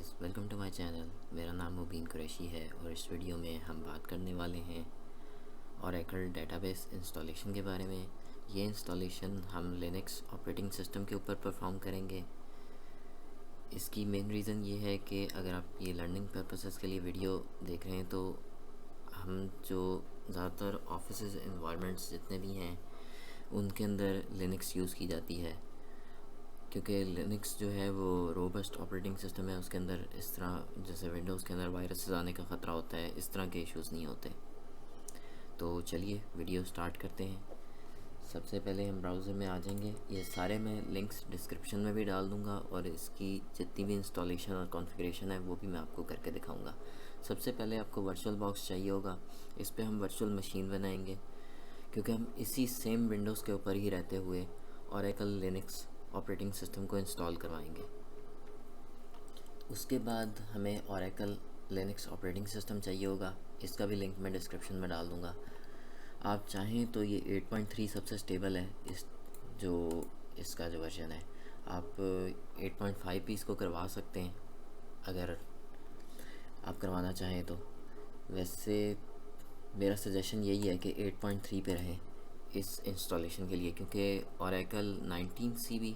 Guys, welcome to my channel. मेरा नाम मुबीन कुरैशी है और इस वीडियो में हम बात करने वाले हैं ओरेकल डेटाबेस इंस्टॉलेशन के बारे में। ये इंस्टॉलेशन हम लिनक्स ऑपरेटिंग सिस्टम के ऊपर परफॉर्म करेंगे। इसकी मेन रीज़न ये है कि अगर आप ये लर्निंग पर्पसेस के लिए वीडियो देख रहे हैं तो हम जो ज़्यादातर ऑफिस इन्वायरमेंट्स जितने भी हैं उनके अंदर लिनक्स यूज़ की जाती है, क्योंकि लिनक्स जो है वो रोबस्ट ऑपरेटिंग सिस्टम है। उसके अंदर इस तरह जैसे विंडोज़ के अंदर वायरसेस आने का ख़तरा होता है, इस तरह के इश्यूज़ नहीं होते। तो चलिए वीडियो स्टार्ट करते हैं। सबसे पहले हम ब्राउज़र में आ जाएंगे। ये सारे मैं लिंक्स डिस्क्रिप्शन में भी डाल दूँगा और इसकी जितनी भी इंस्टॉलेशन और कॉन्फ़िगरेशन है वो भी मैं आपको करके दिखाऊँगा। सबसे पहले आपको वर्चुअल बॉक्स चाहिए होगा। इस पर हम वर्चुअल मशीन बनाएंगे, क्योंकि हम इसी सेम विंडोज़ के ऊपर ही रहते हुए ओरेकल लिनक्स ऑपरेटिंग सिस्टम को इंस्टॉल करवाएंगे। उसके बाद हमें ओरेकल लिनक्स ऑपरेटिंग सिस्टम चाहिए होगा। इसका भी लिंक मैं डिस्क्रिप्शन में डाल दूँगा। आप चाहें तो ये 8.3 सबसे स्टेबल है। इसका जो वर्जन है, आप 8.5 भी इसको करवा सकते हैं अगर आप करवाना चाहें तो। वैसे मेरा सजेशन यही है कि 8.3 पे रहें इस इंस्टॉलेशन के लिए, क्योंकि ओरेकल 19 CB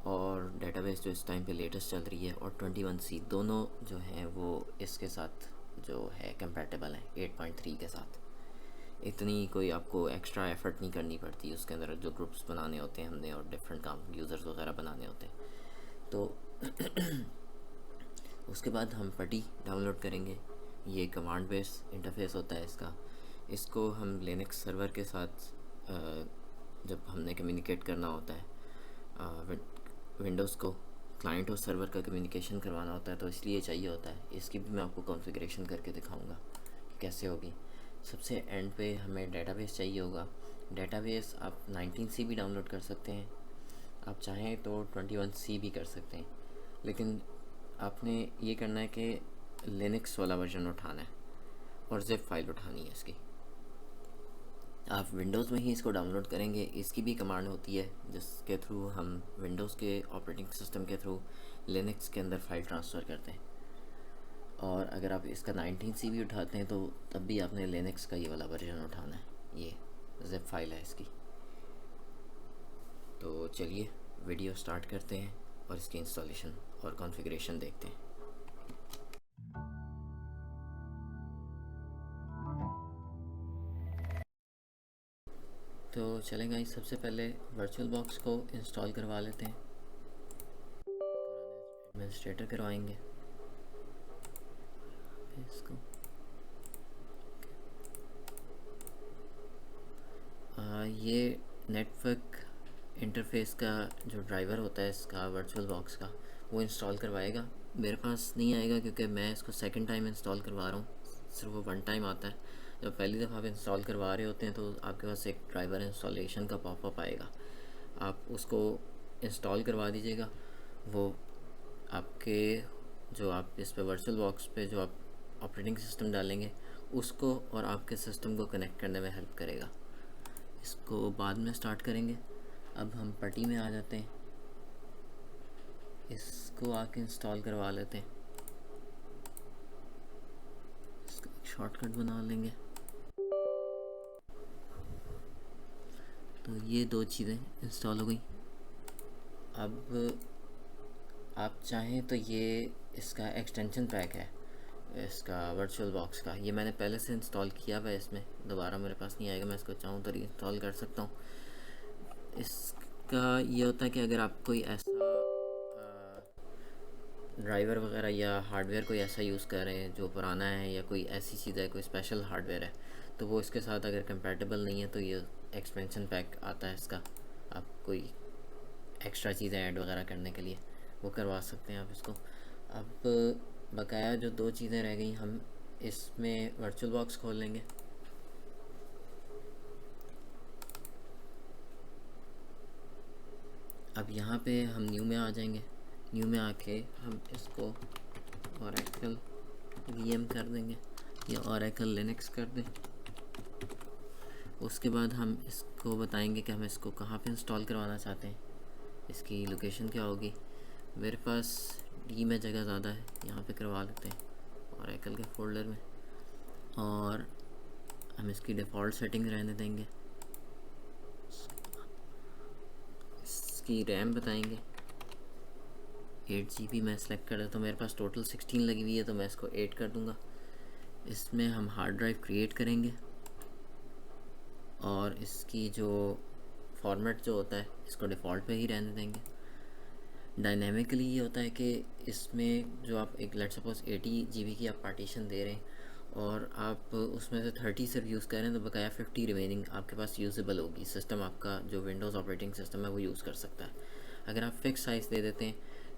और डेटाबेस जो इस टाइम पे लेटेस्ट चल रही है और 21C दोनों जो हैं वो इसके साथ जो है कंपैटिबल हैं 8.3 के साथ। इतनी कोई आपको एक्स्ट्रा एफर्ट नहीं करनी पड़ती। उसके अंदर जो ग्रुप्स बनाने होते हैं हमने और डिफरेंट काम यूज़र्स वगैरह बनाने होते हैं। तो उसके बाद हम पटी डाउनलोड करेंगे। ये कमांड बेस इंटरफेस होता है इसका। इसको हम लिनक्स सर्वर के साथ जब हमने कम्युनिकेट करना होता है, विंडोज़ को क्लाइंट और सर्वर का कम्युनिकेशन करवाना होता है, तो इसलिए चाहिए होता है। इसकी भी मैं आपको कॉन्फ़िगरेशन करके दिखाऊंगा कि कैसे होगी। सबसे एंड पे हमें डेटाबेस चाहिए होगा। डेटाबेस आप 19C भी डाउनलोड कर सकते हैं, आप चाहें तो 21C भी कर सकते हैं, लेकिन आपने ये करना है कि लिनक्स वाला वर्जन उठाना है और ज़िप फाइल उठानी है इसकी। आप विंडोज़ में ही इसको डाउनलोड करेंगे। इसकी भी कमांड होती है जिसके थ्रू हम विंडोज़ के ऑपरेटिंग सिस्टम के थ्रू लिनक्स के अंदर फ़ाइल ट्रांसफ़र करते हैं। और अगर आप इसका 19C भी उठाते हैं तो तब भी आपने लिनक्स का ये वाला वर्जन उठाना है। ये ज़िप फाइल है इसकी। तो चलिए वीडियो स्टार्ट करते हैं और इसकी इंस्टॉलेशन और कॉन्फ़िगरेशन देखते हैं। तो चलेगा, इस सबसे पहले वर्चुअल बॉक्स को इंस्टॉल करवा लेते हैं। एडमिनिस्ट्रेटर करवाएंगे इसको। ये नेटवर्क इंटरफेस का जो ड्राइवर होता है इसका वर्चुअल बॉक्स का, वो इंस्टॉल करवाएगा। मेरे पास नहीं आएगा क्योंकि मैं इसको सेकंड टाइम इंस्टॉल करवा रहा हूँ। सिर्फ वो वन टाइम आता है। जब पहली दफ़ा आप इंस्टॉल करवा रहे होते हैं तो आपके पास एक ड्राइवर इंस्टॉलेशन का पॉपअप आएगा, आप उसको इंस्टॉल करवा दीजिएगा। वो आपके जो आप इस पे वर्चुअल बॉक्स पे जो आप ऑपरेटिंग सिस्टम डालेंगे उसको और आपके सिस्टम को कनेक्ट करने में हेल्प करेगा। इसको बाद में स्टार्ट करेंगे। अब हम पटी में आ जाते हैं, इसको आके इंस्टॉल करवा लेते हैं। इसका एक शॉर्टकट बना लेंगे। तो ये दो चीज़ें इंस्टॉल हो गई। अब आप चाहें तो ये इसका एक्सटेंशन पैक है इसका वर्चुअल बॉक्स का, ये मैंने पहले से इंस्टॉल किया हुआ है। इसमें दोबारा मेरे पास नहीं आएगा, मैं इसको चाहूँ तो रीइंस्टॉल कर सकता हूँ। इसका ये होता है कि अगर आप कोई ऐसा ड्राइवर वगैरह या हार्डवेयर कोई ऐसा यूज़ कर रहे हैं जो पुराना है या कोई ऐसी चीज़ है, कोई स्पेशल हार्डवेयर है, तो वो इसके साथ अगर कंपैटिबल नहीं है तो ये एक्सपेंशन पैक आता है इसका। आप कोई एक्स्ट्रा चीज़ें ऐड वगैरह करने के लिए वो करवा सकते हैं आप इसको। अब बकाया जो दो चीज़ें रह गई, हम इसमें वर्चुअल बॉक्स खोल लेंगे। अब यहाँ पे हम न्यू में आ जाएंगे। न्यू में आके हम इसको ओरेकल VM कर देंगे या ओरेकल लिनक्स कर दें। उसके बाद हम इसको बताएंगे कि हम इसको कहाँ पे इंस्टॉल करवाना चाहते हैं, इसकी लोकेशन क्या होगी। मेरे पास डी में जगह ज़्यादा है, यहाँ पे करवा लेते हैं ओरेकल के फोल्डर में, और हम इसकी डिफ़ॉल्ट सेटिंग रहने देंगे। इसकी रैम बताएंगे 8 GB मैं सेलेक्ट कर देता हूँ, मेरे पास टोटल 16 लगी हुई है तो मैं इसको 8 कर दूँगा। इसमें हम हार्ड ड्राइव क्रिएट करेंगे और इसकी जो फॉर्मेट जो होता है इसको डिफ़ॉल्ट पे ही रहने देंगे। डायनेमिकली ये होता है कि इसमें जो आप एक लेट सपोज 80 GB की आप पार्टीशन दे रहे हैं और आप उसमें से 30 सिर्फ यूज़ कर रहे हैं, तो बकाया 50 रिमेनिंग आपके पास यूज़ेबल होगी। सिस्टम आपका जो विंडोज़ ऑपरेटिंग सिस्टम है वो यूज़ कर सकता है। अगर आप फिक्स साइज़ दे देते हैं,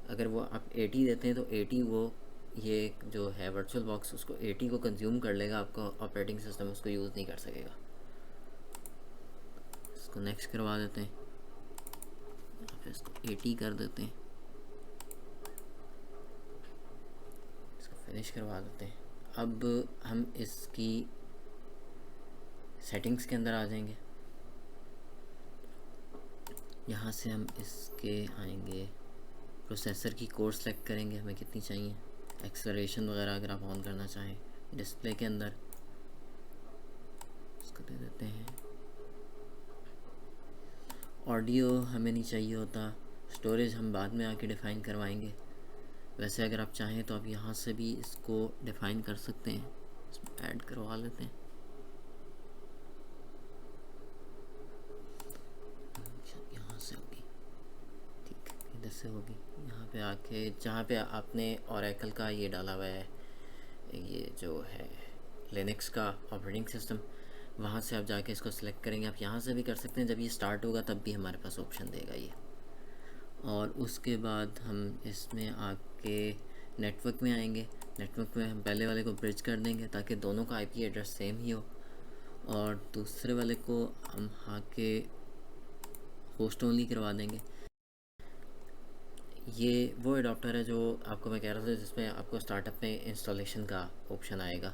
अगर वो आप 80 देते हैं तो 80 वो ये जो है वर्चुअल बॉक्स उसको 80 को कंज्यूम कर लेगा, आपका ऑपरेटिंग सिस्टम उसको यूज़ नहीं कर सकेगा। इसको नेक्स्ट करवा देते हैं, फिर इसको 80 कर देते हैं, इसको फिनिश करवा देते हैं। अब हम इसकी सेटिंग्स के अंदर आ जाएंगे। यहाँ से हम इसके आएंगे, प्रोसेसर की कोर सेलेक्ट करेंगे, हमें कितनी चाहिए, एक्सेलरेशन वगैरह अगर आप ऑन करना चाहें। डिस्प्ले के अंदर इसको दे देते हैं। ऑडियो हमें नहीं चाहिए होता, स्टोरेज हम बाद में आके डिफ़ाइन करवाएंगे। वैसे अगर आप चाहें तो आप यहाँ से भी इसको डिफ़ाइन कर सकते हैं, इसमें ऐड करवा लेते हैं। यहाँ से होगी, ठीक है, इधर से होगी। यहाँ पे आके जहाँ पे आपने ओरेकल का ये डाला हुआ है, ये जो है लिनक्स का ऑपरेटिंग सिस्टम, वहाँ से आप जाके इसको सिलेक्ट करेंगे। आप यहाँ से भी कर सकते हैं, जब ये स्टार्ट होगा तब भी हमारे पास ऑप्शन देगा ये। और उसके बाद हम इसमें आके नेटवर्क में आएंगे। नेटवर्क में हम पहले वाले को ब्रिज कर देंगे ताकि दोनों का आईपी एड्रेस सेम ही हो, और दूसरे वाले को हम आके होस्ट ओनली करवा देंगे। ये वो एडाप्टर है जो आपको मैं कह रहा था, जिसमें आपको स्टार्टअप में इंस्टॉलेशन का ऑप्शन आएगा।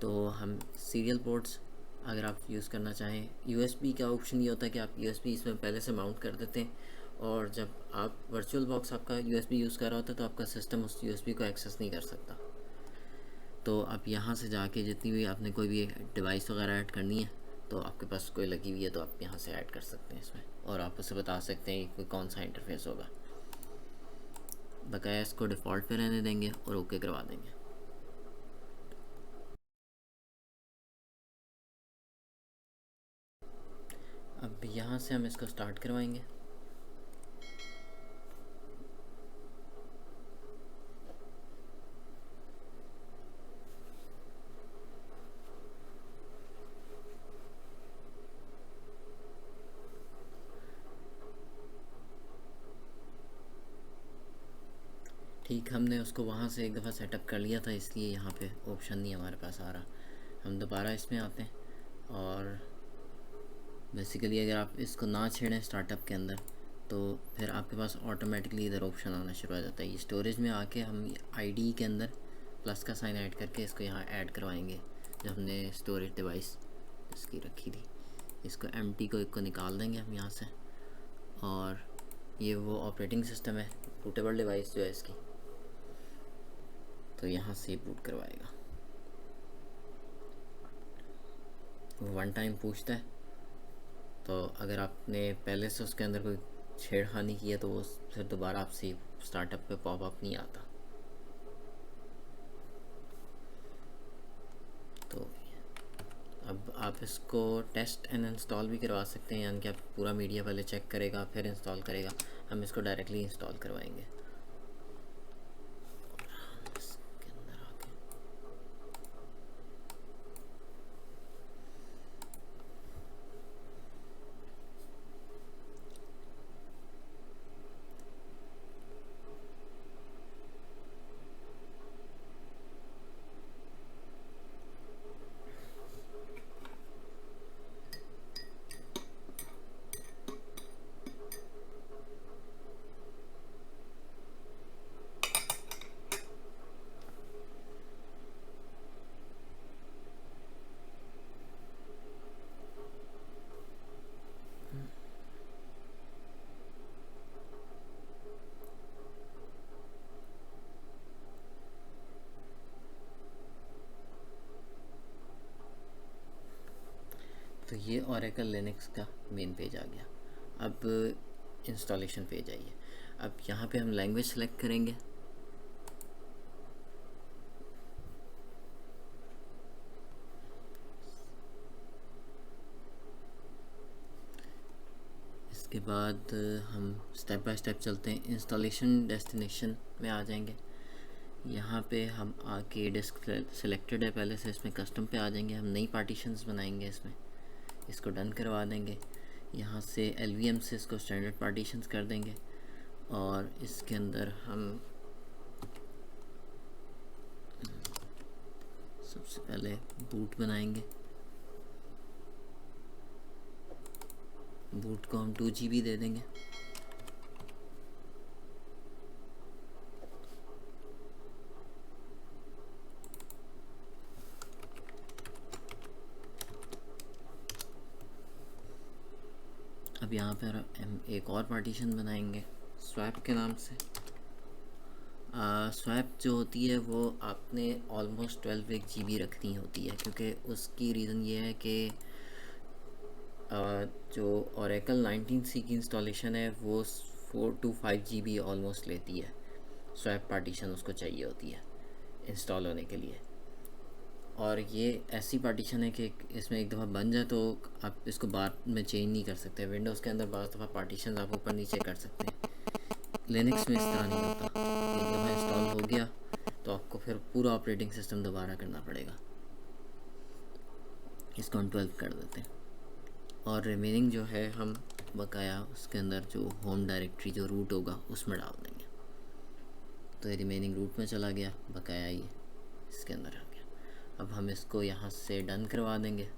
तो हम सीरियल पोर्ट्स अगर आप यूज़ करना चाहें, यूएसबी का ऑप्शन ये होता है कि आप यूएसबी इसमें पहले से माउंट कर देते हैं, और जब आप वर्चुअल बॉक्स आपका यूएसबी यूज़ कर रहा होता है तो आपका सिस्टम उस यूएसबी को एक्सेस नहीं कर सकता। तो आप यहाँ से जाके जितनी भी आपने कोई भी डिवाइस वगैरह ऐड करनी है, तो आपके पास कोई लगी हुई है तो आप यहाँ से ऐड कर सकते हैं इसमें, और आप उसे बता सकते हैं कि कौन सा इंटरफेस होगा। बकाया इसको डिफ़ॉल्ट पे रहने देंगे और ओके करवा देंगे। अब यहाँ से हम इसको स्टार्ट करवाएंगे। ठीक, हमने उसको वहाँ से एक दफ़ा सेटअप कर लिया था, इसलिए यहाँ पे ऑप्शन नहीं हमारे पास आ रहा। हम दोबारा इसमें आते हैं, और बेसिकली अगर आप इसको ना छेड़ें स्टार्टअप के अंदर तो फिर आपके पास ऑटोमेटिकली इधर ऑप्शन आना शुरू हो जाता है। ये स्टोरेज में आके हम आईडी के अंदर प्लस का साइन ऐड करके इसको यहाँ ऐड करवाएंगे। जो हमने स्टोरेज डिवाइस इसकी रखी थी, इसको एम्प्टी को एक को निकाल देंगे हम यहाँ से, और ये वो ऑपरेटिंग सिस्टम है, बूटेबल डिवाइस जो है इसकी, तो यहाँ से बूट करवाएगा। वन टाइम पूछता है, तो अगर आपने पहले से उसके अंदर कोई छेड़खानी की है तो वो फिर दोबारा आपसे स्टार्टअप पे पॉपअप नहीं आता। तो अब आप इसको टेस्ट एंड इंस्टॉल भी करवा सकते हैं, यानी कि आप पूरा मीडिया पहले चेक करेगा फिर इंस्टॉल करेगा। हम इसको डायरेक्टली इंस्टॉल करवाएंगे। तो ये ओरेकल लिनक्स का मेन पेज आ गया। अब इंस्टॉलेशन पेज आइए। अब यहाँ पे हम लैंग्वेज सेलेक्ट करेंगे। इसके बाद हम स्टेप बाय स्टेप चलते हैं। इंस्टॉलेशन डेस्टिनेशन में आ जाएंगे। यहाँ पे हम आके डिस्क सेलेक्टेड है पहले से, इसमें कस्टम पे आ जाएंगे। हम नई पार्टीशंस बनाएंगे इसमें, इसको डन करवा देंगे। यहाँ से LVM से इसको स्टैंडर्ड पार्टीशंस कर देंगे और इसके अंदर हम सबसे पहले बूट बनाएंगे। बूट को हम 2 GB दे देंगे। अब यहाँ पर हम एक और पार्टीशन बनाएंगे स्वैप के नाम से। स्वैप जो होती है वो आपने ऑलमोस्ट 12 GB रखनी होती है, क्योंकि उसकी रीज़न ये है कि जो ओरेकल 19C की इंस्टॉलेशन है वो 4 to 5 GB ऑलमोस्ट लेती है। स्वैप पार्टीशन उसको चाहिए होती है इंस्टॉल होने के लिए। और ये ऐसी पार्टीशन है कि इसमें एक दफ़ा बन जाए तो आप इसको बाद में चेंज नहीं कर सकते। विंडोज़ के अंदर बाज़ दफ़ा पार्टीशन आप ऊपर नीचे कर सकते हैं, लिनक्स में इस तरह नहीं होता। एक दफ़ा इंस्टॉल हो गया तो आपको फिर पूरा ऑपरेटिंग सिस्टम दोबारा करना पड़ेगा। इसको हम 12 कर देते हैं और रिमेनिंग जो है हम बकाया उसके अंदर जो होम डायरेक्टरी जो रूट होगा उसमें डाल देंगे। तो ये रिमेनिंग रूट में चला गया, बकाया ये इसके अंदर आ गया। अब हम इसको यहाँ से डन करवा देंगे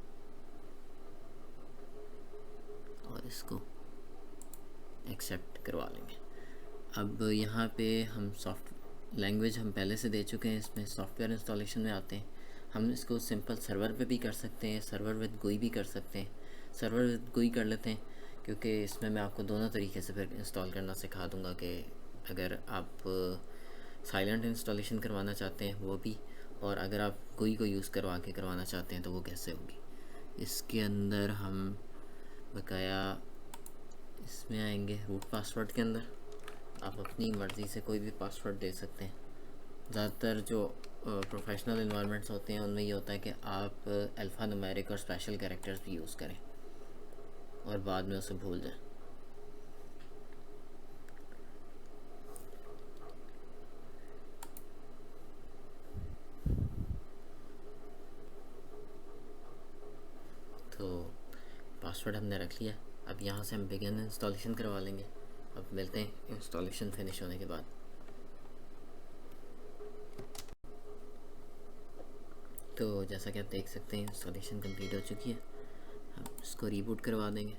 और इसको एक्सेप्ट करवा लेंगे। अब यहाँ पे हम लैंग्वेज हम पहले से दे चुके हैं। इसमें सॉफ्टवेयर इंस्टॉलेशन में आते हैं। हम इसको सिंपल सर्वर पे भी कर सकते हैं, सर्वर विद GUI भी कर सकते हैं। सर्वर विद GUI कर लेते हैं क्योंकि इसमें मैं आपको दोनों तरीके से फिर इंस्टॉल करना सिखा दूँगा कि अगर आप साइलेंट इंस्टॉलेशन करवाना चाहते हैं वो भी, और अगर आप GUI को यूज़ करवा के करवाना चाहते हैं तो वो कैसे होगी। इसके अंदर हम बकाया इसमें आएंगे रूट पासवर्ड के अंदर। आप अपनी मर्ज़ी से कोई भी पासवर्ड दे सकते हैं। ज़्यादातर जो प्रोफेशनल इन्वायरमेंट्स होते हैं उनमें ये होता है कि आप अल्फ़ा न्यूमेरिक और स्पेशल कैरेक्टर्स भी यूज़ करें और बाद में उसे भूल जाएं। तो पासवर्ड हमने रख लिया। अब यहाँ से हम बिगिन इंस्टॉलेशन करवा लेंगे। अब मिलते हैं इंस्टॉलेशन फिनिश होने के बाद। तो जैसा कि आप देख सकते हैं इंस्टॉलेशन कंप्लीट हो चुकी है। हम इसको रीबूट करवा देंगे।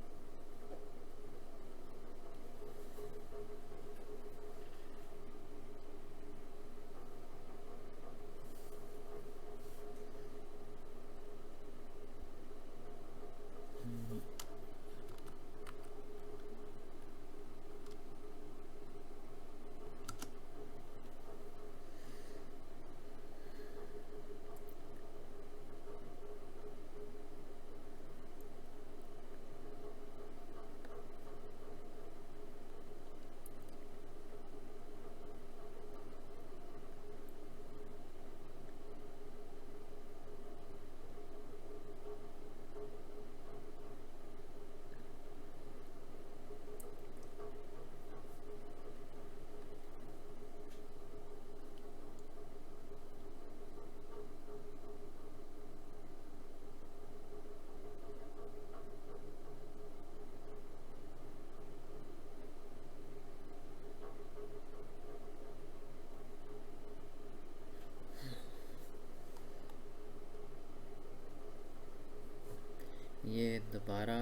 ये दोबारा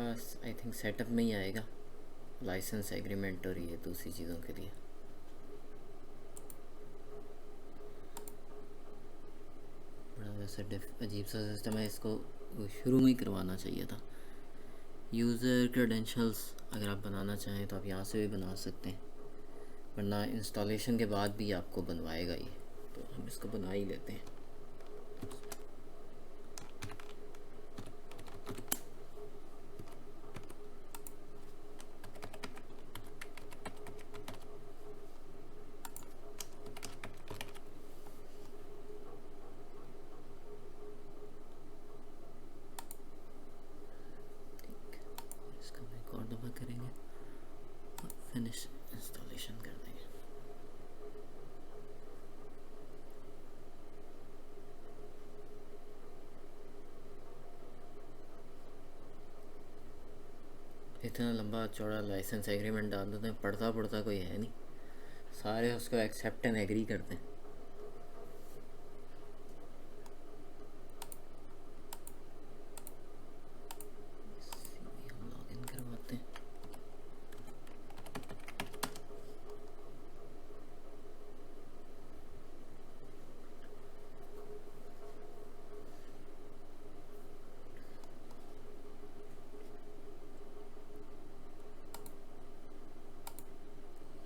आई थिंक सेटअप में ही आएगा, लाइसेंस एग्रीमेंट और ये दूसरी चीज़ों के लिए। बड़ा वैसे अजीब सा सिस्टम है, इसको शुरू में ही करवाना चाहिए था। यूज़र क्रेडेंशियल्स अगर आप बनाना चाहें तो आप यहाँ से भी बना सकते हैं, वरना इंस्टॉलेशन के बाद भी आपको बनवाएगा ये। तो हम इसको बना ही लेते हैं। फिनिश इंस्टॉलेशन कर देंगे। इतना लंबा चौड़ा लाइसेंस एग्रीमेंट डाल देते हैं, पढ़ता पढ़ता कोई है नहीं, सारे उसको एक्सेप्ट एंड एग्री करते हैं। हम लॉगिन करवाते हैं।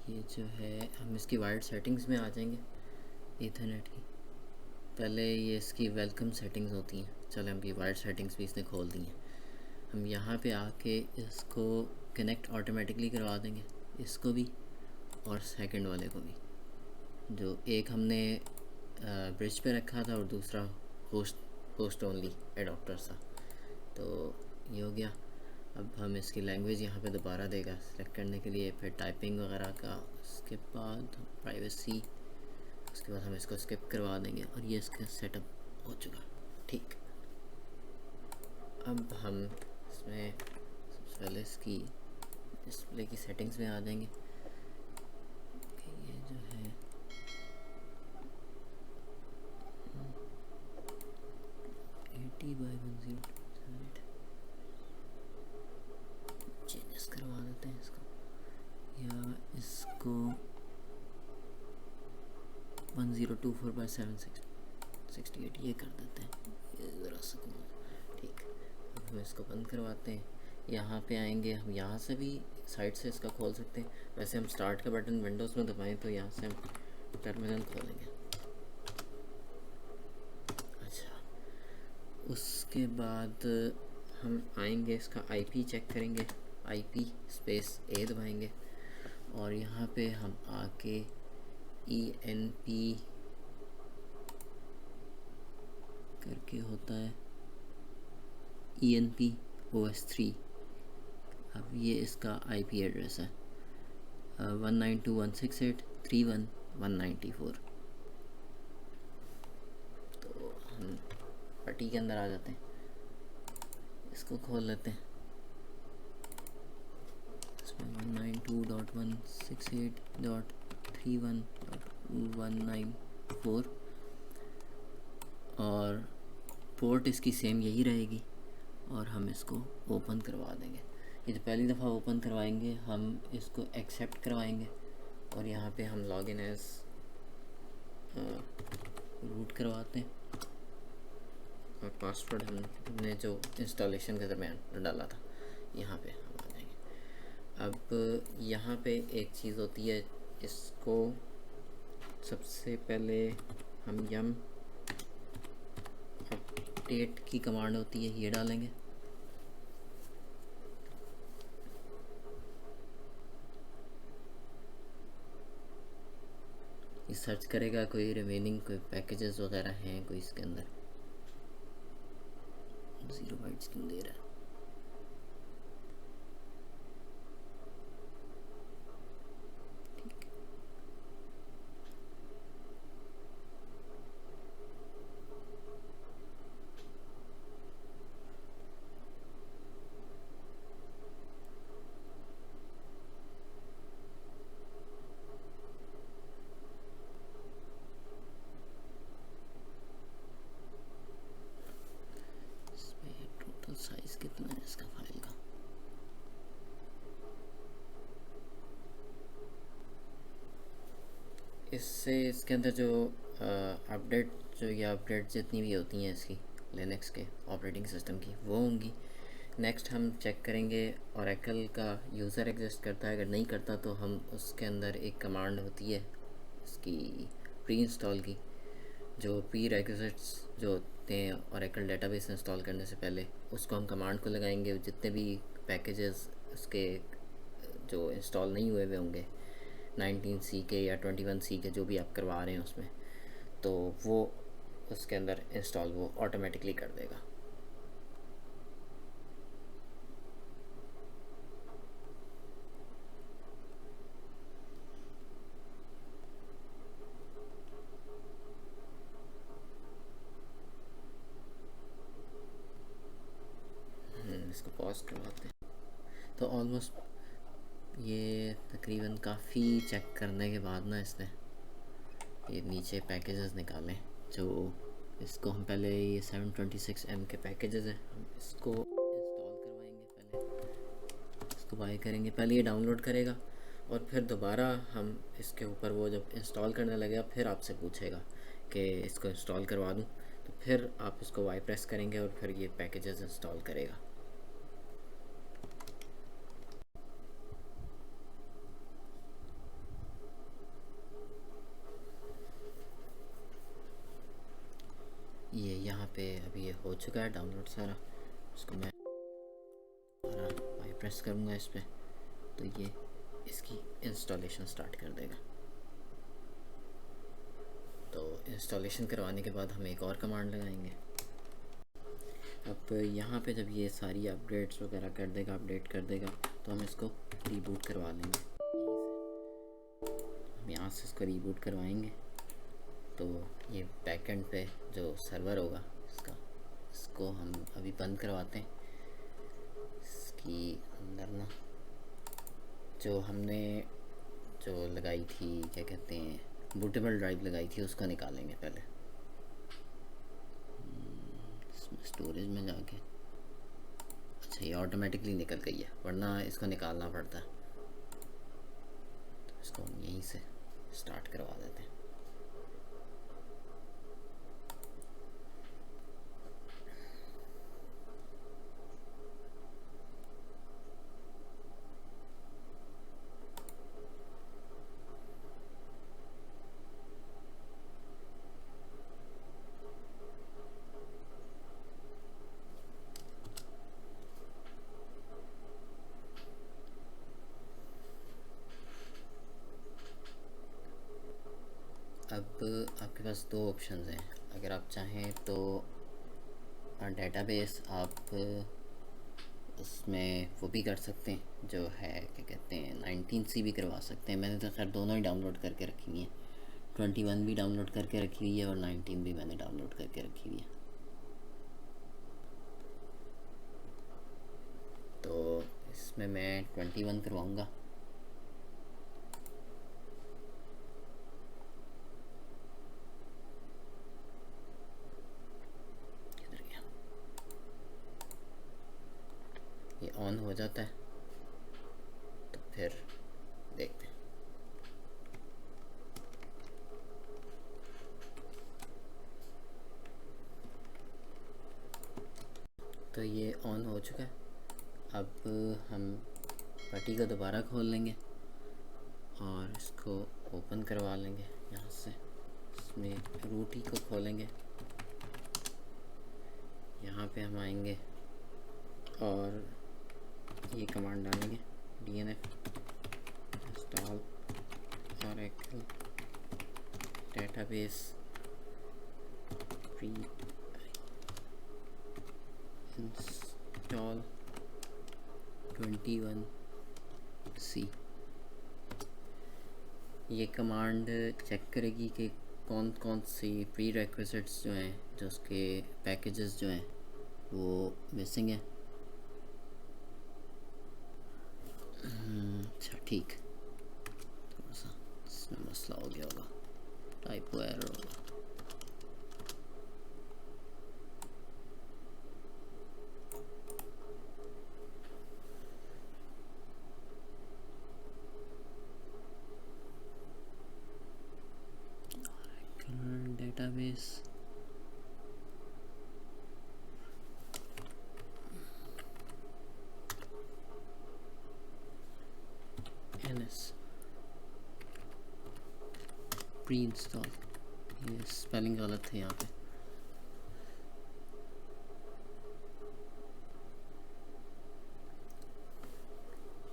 ये जो है हम इसकी वाइड सेटिंग्स में आ जाएंगे ईथरनेट की। पहले ये इसकी वेलकम सेटिंग्स होती हैं, चलो हम ये वाइड सेटिंग्स भी इसने खोल दी हैं। हम यहाँ पे आके इसको कनेक्ट ऑटोमेटिकली करवा देंगे, इसको भी और सेकंड वाले को भी। जो एक हमने ब्रिज पे रखा था और दूसरा होस्ट ओनली एडॉप्टर था, तो ये हो गया। अब हम इसकी लैंग्वेज यहाँ पे दोबारा देगा सेलेक्ट करने के लिए, फिर टाइपिंग वगैरह का, उसके बाद प्राइवेसी, उसके बाद हम इसको स्किप करवा देंगे और ये इसका सेटअप हो चुका। ठीक, अब हम इसमें सबसे पहले इसकी डिस्प्ले की सेटिंग्स में आ जाएंगे। ये जो है 80/10 चेंजेस करवा देते हैं इसको, या इसको 1024/768 ये कर देते हैं, ये ज़रा सुकून। ठीक, अब हम इसको बंद करवाते हैं। यहाँ पे आएंगे, हम यहाँ से भी साइड से इसका खोल सकते हैं। वैसे हम स्टार्ट का बटन विंडोज़ में दबाएं तो यहाँ से हम टर्मिनल खोलेंगे। अच्छा, उसके बाद हम आएंगे, इसका आईपी चेक करेंगे, आईपी स्पेस ए दबाएंगे और यहाँ पे हम आके ENP करके होता है ENP OS3। अब ये इसका IP एड्रेस है 192.168.3.1.194। तो हम पट्टी के अंदर आ जाते हैं, इसको खोल लेते हैं। इसमें 192.168.3.1.194 और पोर्ट इसकी सेम यही रहेगी और हम इसको ओपन करवा देंगे। ये जो पहली दफ़ा ओपन करवाएंगे हम इसको एक्सेप्ट करवाएंगे और यहाँ पे हम लॉगिन एज रूट करवाते हैं और पासवर्ड हमने जो इंस्टॉलेशन के दरमियान डाला था यहाँ पे हम आ जाएंगे। अब यहाँ पे एक चीज़ होती है, इसको सबसे पहले हम यम अपडेट की कमांड होती है, ये डालेंगे। ये सर्च करेगा कोई रिमेनिंग कोई पैकेजेस वगैरह हैं कोई इसके अंदर। 0 बाइट्स क्यों दे रहा है? साइज कितना है इसका फाइल का? इससे इसके अंदर जो अपडेट जो या अपडेट जितनी भी होती हैं इसकी लिनक्स के ऑपरेटिंग सिस्टम की वो होंगी। नेक्स्ट हम चेक करेंगे ओरेकल का यूज़र एग्जिस्ट करता है, अगर नहीं करता तो हम उसके अंदर एक कमांड होती है इसकी प्री इंस्टॉल की, जो प्री रेक्विजिट्स जो होते हैं ओरेकल डेटाबेस इंस्टॉल करने से पहले, उसको हम कमांड को लगाएंगे। जितने भी पैकेजेस उसके जो इंस्टॉल नहीं हुए हुए होंगे 19C के या 21C के जो भी आप करवा रहे हैं उसमें, तो वो उसके अंदर इंस्टॉल वो ऑटोमेटिकली कर देगा। इसको पॉज करवाते हैं। तो ऑलमोस्ट ये तकरीबन काफ़ी चेक करने के बाद ना इसने ये नीचे पैकेजेस निकालें। जो इसको हम पहले ये 726M के पैकेजेस हैं, हम इसको इंस्टॉल करवाएंगे। पहले इसको बाय करेंगे, पहले ये डाउनलोड करेगा और फिर दोबारा हम इसके ऊपर वो जब इंस्टॉल करने लगेगा फिर आपसे पूछेगा कि इसको इंस्टॉल करवा दूँ, तो फिर आप इसको वाई प्रेस करेंगे और फिर ये पैकेजेस इंस्टॉल करेगा। ये यहाँ पे अभी ये हो चुका है डाउनलोड सारा। इसको मैं वाई प्रेस करूँगा इस पर, तो ये इसकी इंस्टॉलेशन स्टार्ट कर देगा। तो इंस्टॉलेशन करवाने के बाद हम एक और कमांड लगाएंगे। अब यहाँ पे जब ये सारी अपडेट्स वगैरह कर देगा, अपडेट कर देगा, तो हम इसको रीबूट करवा लेंगे। हम यहाँ से इसको रीबूट करवाएंगे तो ये बैकएंड पे जो सर्वर होगा इसको हम अभी बंद करवाते हैं। इसकी अंदर ना जो हमने जो लगाई थी, क्या कहते हैं, बूटेबल ड्राइव लगाई थी, उसको निकालेंगे पहले। इसमें स्टोरेज में जाके, अच्छा ये ऑटोमेटिकली निकल गई है, वरना इसको निकालना पड़ता है। तो इसको हम यहीं से स्टार्ट करवा देते हैं। अब आपके पास दो ऑप्शंस हैं। अगर आप चाहें तो डेटाबेस आप उसमें वो भी कर सकते हैं, जो है क्या कहते हैं 19C भी करवा सकते हैं। मैंने तो खैर दोनों ही डाउनलोड करके रखी हुई हैं, 21 भी डाउनलोड करके रखी हुई है और 19 भी मैंने डाउनलोड करके रखी हुई है। तो इसमें मैं 21 करवाऊँगा। ये ऑन हो जाता है तो फिर देखते हैं। तो ये ऑन हो चुका है। अब हम पट्टी को दोबारा खोल लेंगे और इसको ओपन करवा लेंगे यहाँ से। इसमें रूट ही को खोलेंगे, यहाँ पे हम आएंगे और ये कमांड डालेंगे dnf install oracle database pre install 21C। ये कमांड चेक करेगी कि कौन कौन सी प्री रिक्विजिट्स जो हैं, जो उसके पैकेजेस जो हैं वो मिसिंग हैं। अच्छा ठीक, थोड़ा सा इसमें मसला हो गया होगा, टाइपो एरर होगा। डेटाबेस प्री इंस्टॉल, ये स्पेलिंग गलत है यहाँ पे।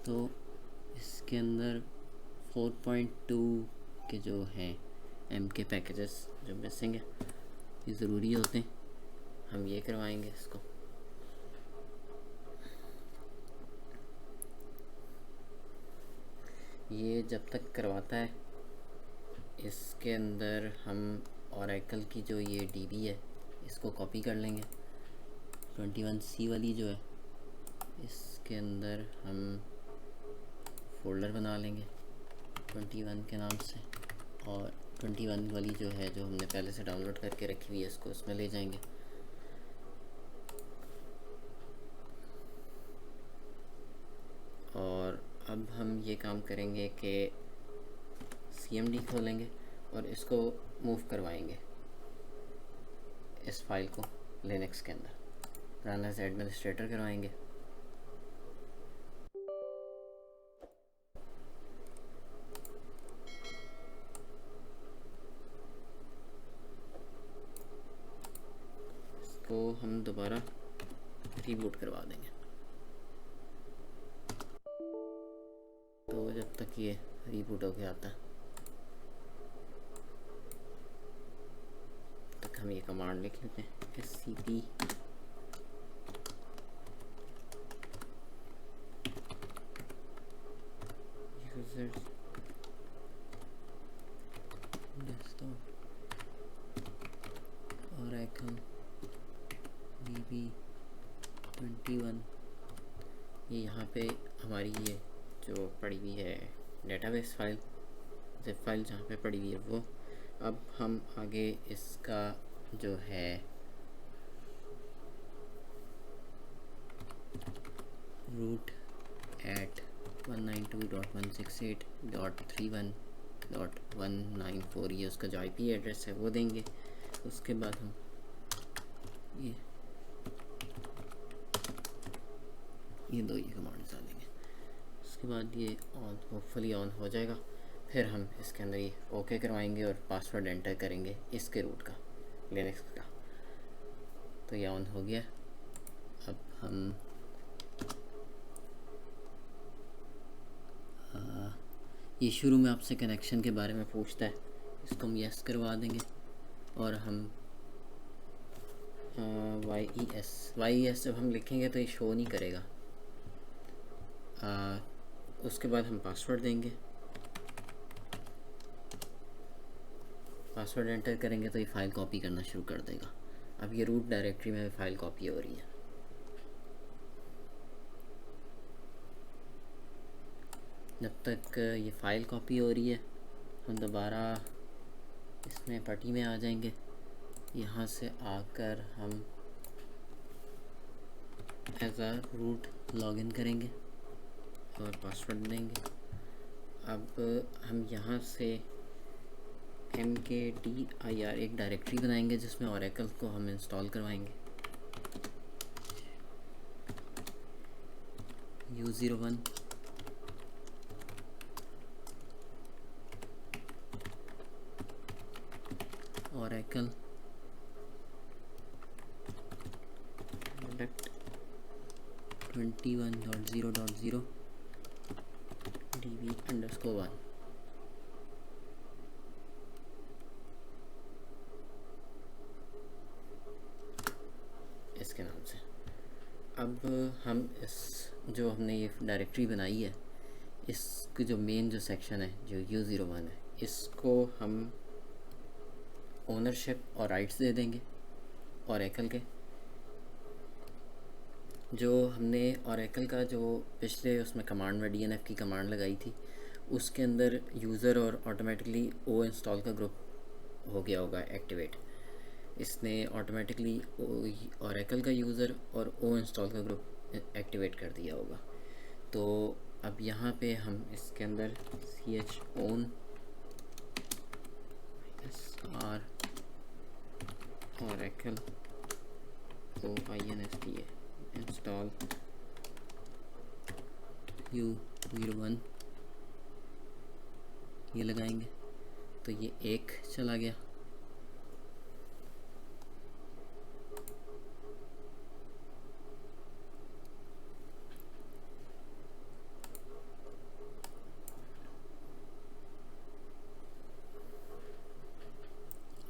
तो इसके अंदर 4.2 के जो हैं M के पैकेजेस जो मिसिंग है, ये ज़रूरी होते हैं, हम ये करवाएंगे इसको। ये जब तक करवाता है, इसके अंदर हम ओरेकल की जो ये DB है इसको कॉपी कर लेंगे। 21C वाली जो है इसके अंदर हम फ़ोल्डर बना लेंगे 21 के नाम से, और 21 वाली जो है जो हमने पहले से डाउनलोड करके रखी हुई है इसको उसमें ले जाएंगे। और अब हम ये काम करेंगे कि CMD खोलेंगे और इसको मूव करवाएंगे, इस फाइल को लिनक्स के अंदर रन एज एडमिनिस्ट्रेटर करवाएंगे। इसको हम दोबारा रीबूट करवा देंगे। तो जब तक ये रीबूट होके आता है तक हम ये कमांड लिख लेते हैं scp users desktop oracle db21। ये यहाँ पे हमारी ये जो पड़ी हुई है डेटाबेस फाइल, ज़िप फाइल जहाँ पे पड़ी हुई है वो। अब हम आगे इसका जो है रूट एट 192.168.31.194 ये उसका जो IP एड्रेस है वो देंगे। उसके बाद हम ये दो कमांड्स डालेंगे। उसके बाद ये ऑन, होपफुली ऑन हो जाएगा। फिर हम इसके अंदर ये ओके करवाएंगे और पासवर्ड एंटर करेंगे इसके रूट का, लिनक्स का। तो ये ऑन हो गया। अब हम ये शुरू में आपसे कनेक्शन के बारे में पूछता है, इसको हम यस करवा देंगे और हम YES जब हम लिखेंगे तो ये शो नहीं करेगा। उसके बाद हम पासवर्ड देंगे, पासवर्ड एंटर करेंगे तो ये फ़ाइल कॉपी करना शुरू कर देगा। अब ये रूट डायरेक्टरी में फ़ाइल कॉपी हो रही है। जब तक ये फ़ाइल कॉपी हो रही है हम दोबारा इसमें पट्टी में आ जाएंगे। यहाँ से आकर हम एज आ रूट लॉगिन करेंगे और पासवर्ड देंगे। अब हम यहाँ से mkdir एक डायरेक्टरी बनाएंगे जिसमें ओरेकल को हम इंस्टॉल करवाएंगे। U01 Oracle product 21.0.0 db_1 इसके नाम से। अब हम इस जो हमने ये डायरेक्टरी बनाई है इसकी जो मेन जो सेक्शन है जो U01 है इसको हम ओनरशिप और राइट्स दे देंगे ओरेकल के। जो हमने ओरेकल का जो पिछले उसमें कमांड में DNF की कमांड लगाई थी उसके अंदर यूज़र और ऑटोमेटिकली ओ इंस्टॉल का ग्रुप हो गया होगा एक्टिवेट। इसने ऑटोमेटिकली ओरेकल का यूज़र और ओ इंस्टॉल का ग्रुप एक्टिवेट कर दिया होगा। तो अब यहाँ पे हम इसके अंदर chown Oracle OINSTA install U01 ये लगाएंगे तो ये एक चला गया।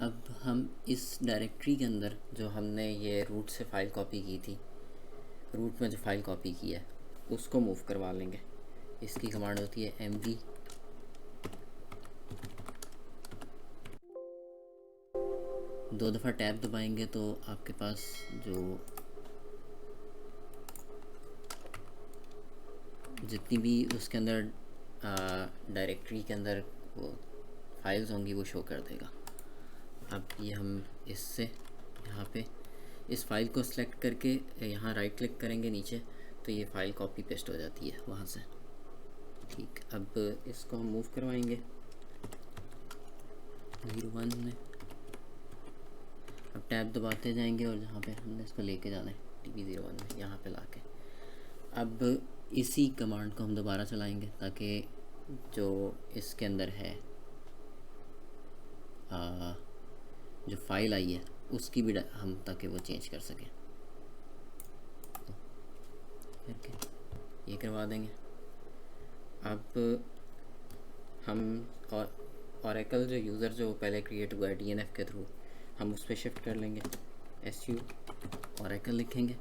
अब हम इस डायरेक्टरी के अंदर जो हमने ये रूट से फ़ाइल कॉपी की थी, रूट में जो फ़ाइल कॉपी की है उसको मूव करवा लेंगे। इसकी कमांड होती है mv दो दफ़ा टैब दबाएंगे तो आपके पास जो जितनी भी उसके अंदर डायरेक्टरी के अंदर वो फाइल्स होंगी वो शो कर देगा। अब ये हम इससे यहाँ पे इस फाइल को सिलेक्ट करके यहाँ राइट क्लिक करेंगे नीचे, तो ये फ़ाइल कॉपी पेस्ट हो जाती है वहाँ से। ठीक, अब इसको हम मूव करवाएंगे 01 में। अब टैब दबाते जाएंगे और जहाँ पे हमने इसको लेके जाना है DB01 में, यहाँ पे लाके अब इसी कमांड को हम दोबारा चलाएंगे ताकि जो इसके अंदर है जो फाइल आई है उसकी भी हम ताकि वो चेंज कर सकें। तो करके ये करवा देंगे। अब हम ओरेकल जो यूज़र जो पहले क्रिएट हुआ है DNF के थ्रू, हम उस पर शिफ्ट कर लेंगे। SU ओरेकल लिखेंगे,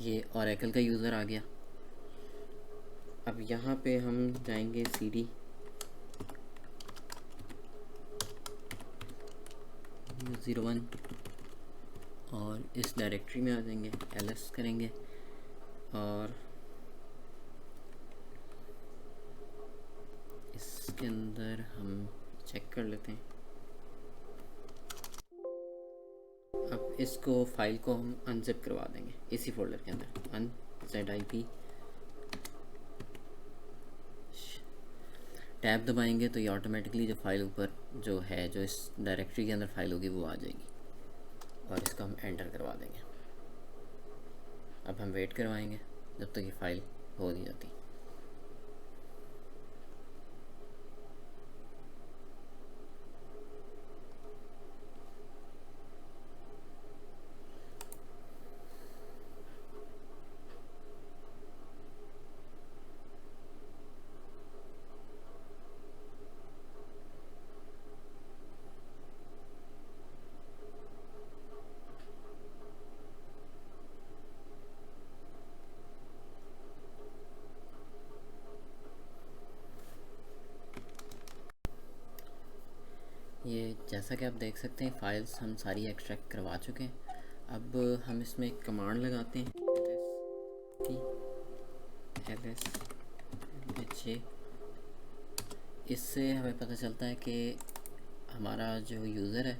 ये ओरेकल का यूज़र आ गया। अब यहाँ पे हम जाएंगे CD U01 और इस डायरेक्टरी में आ जाएंगे, ls करेंगे और इसके अंदर हम चेक कर लेते हैं। अब इसको फाइल को हम अनजिप करवा देंगे इसी फोल्डर के अंदर, unzip टैब दबाएंगे तो ये ऑटोमेटिकली जो फाइल ऊपर जो है जो इस डायरेक्टरी के अंदर फाइल होगी वो आ जाएगी और इसको हम एंटर करवा देंगे। अब हम वेट करवाएंगे जब तक ये फाइल हो नहीं जाती। ये जैसा कि आप देख सकते हैं फाइल्स हम सारी एक्सट्रैक्ट करवा चुके हैं। अब हम इसमें एक कमांड लगाते हैं ls इससे हमें पता चलता है कि हमारा जो यूज़र है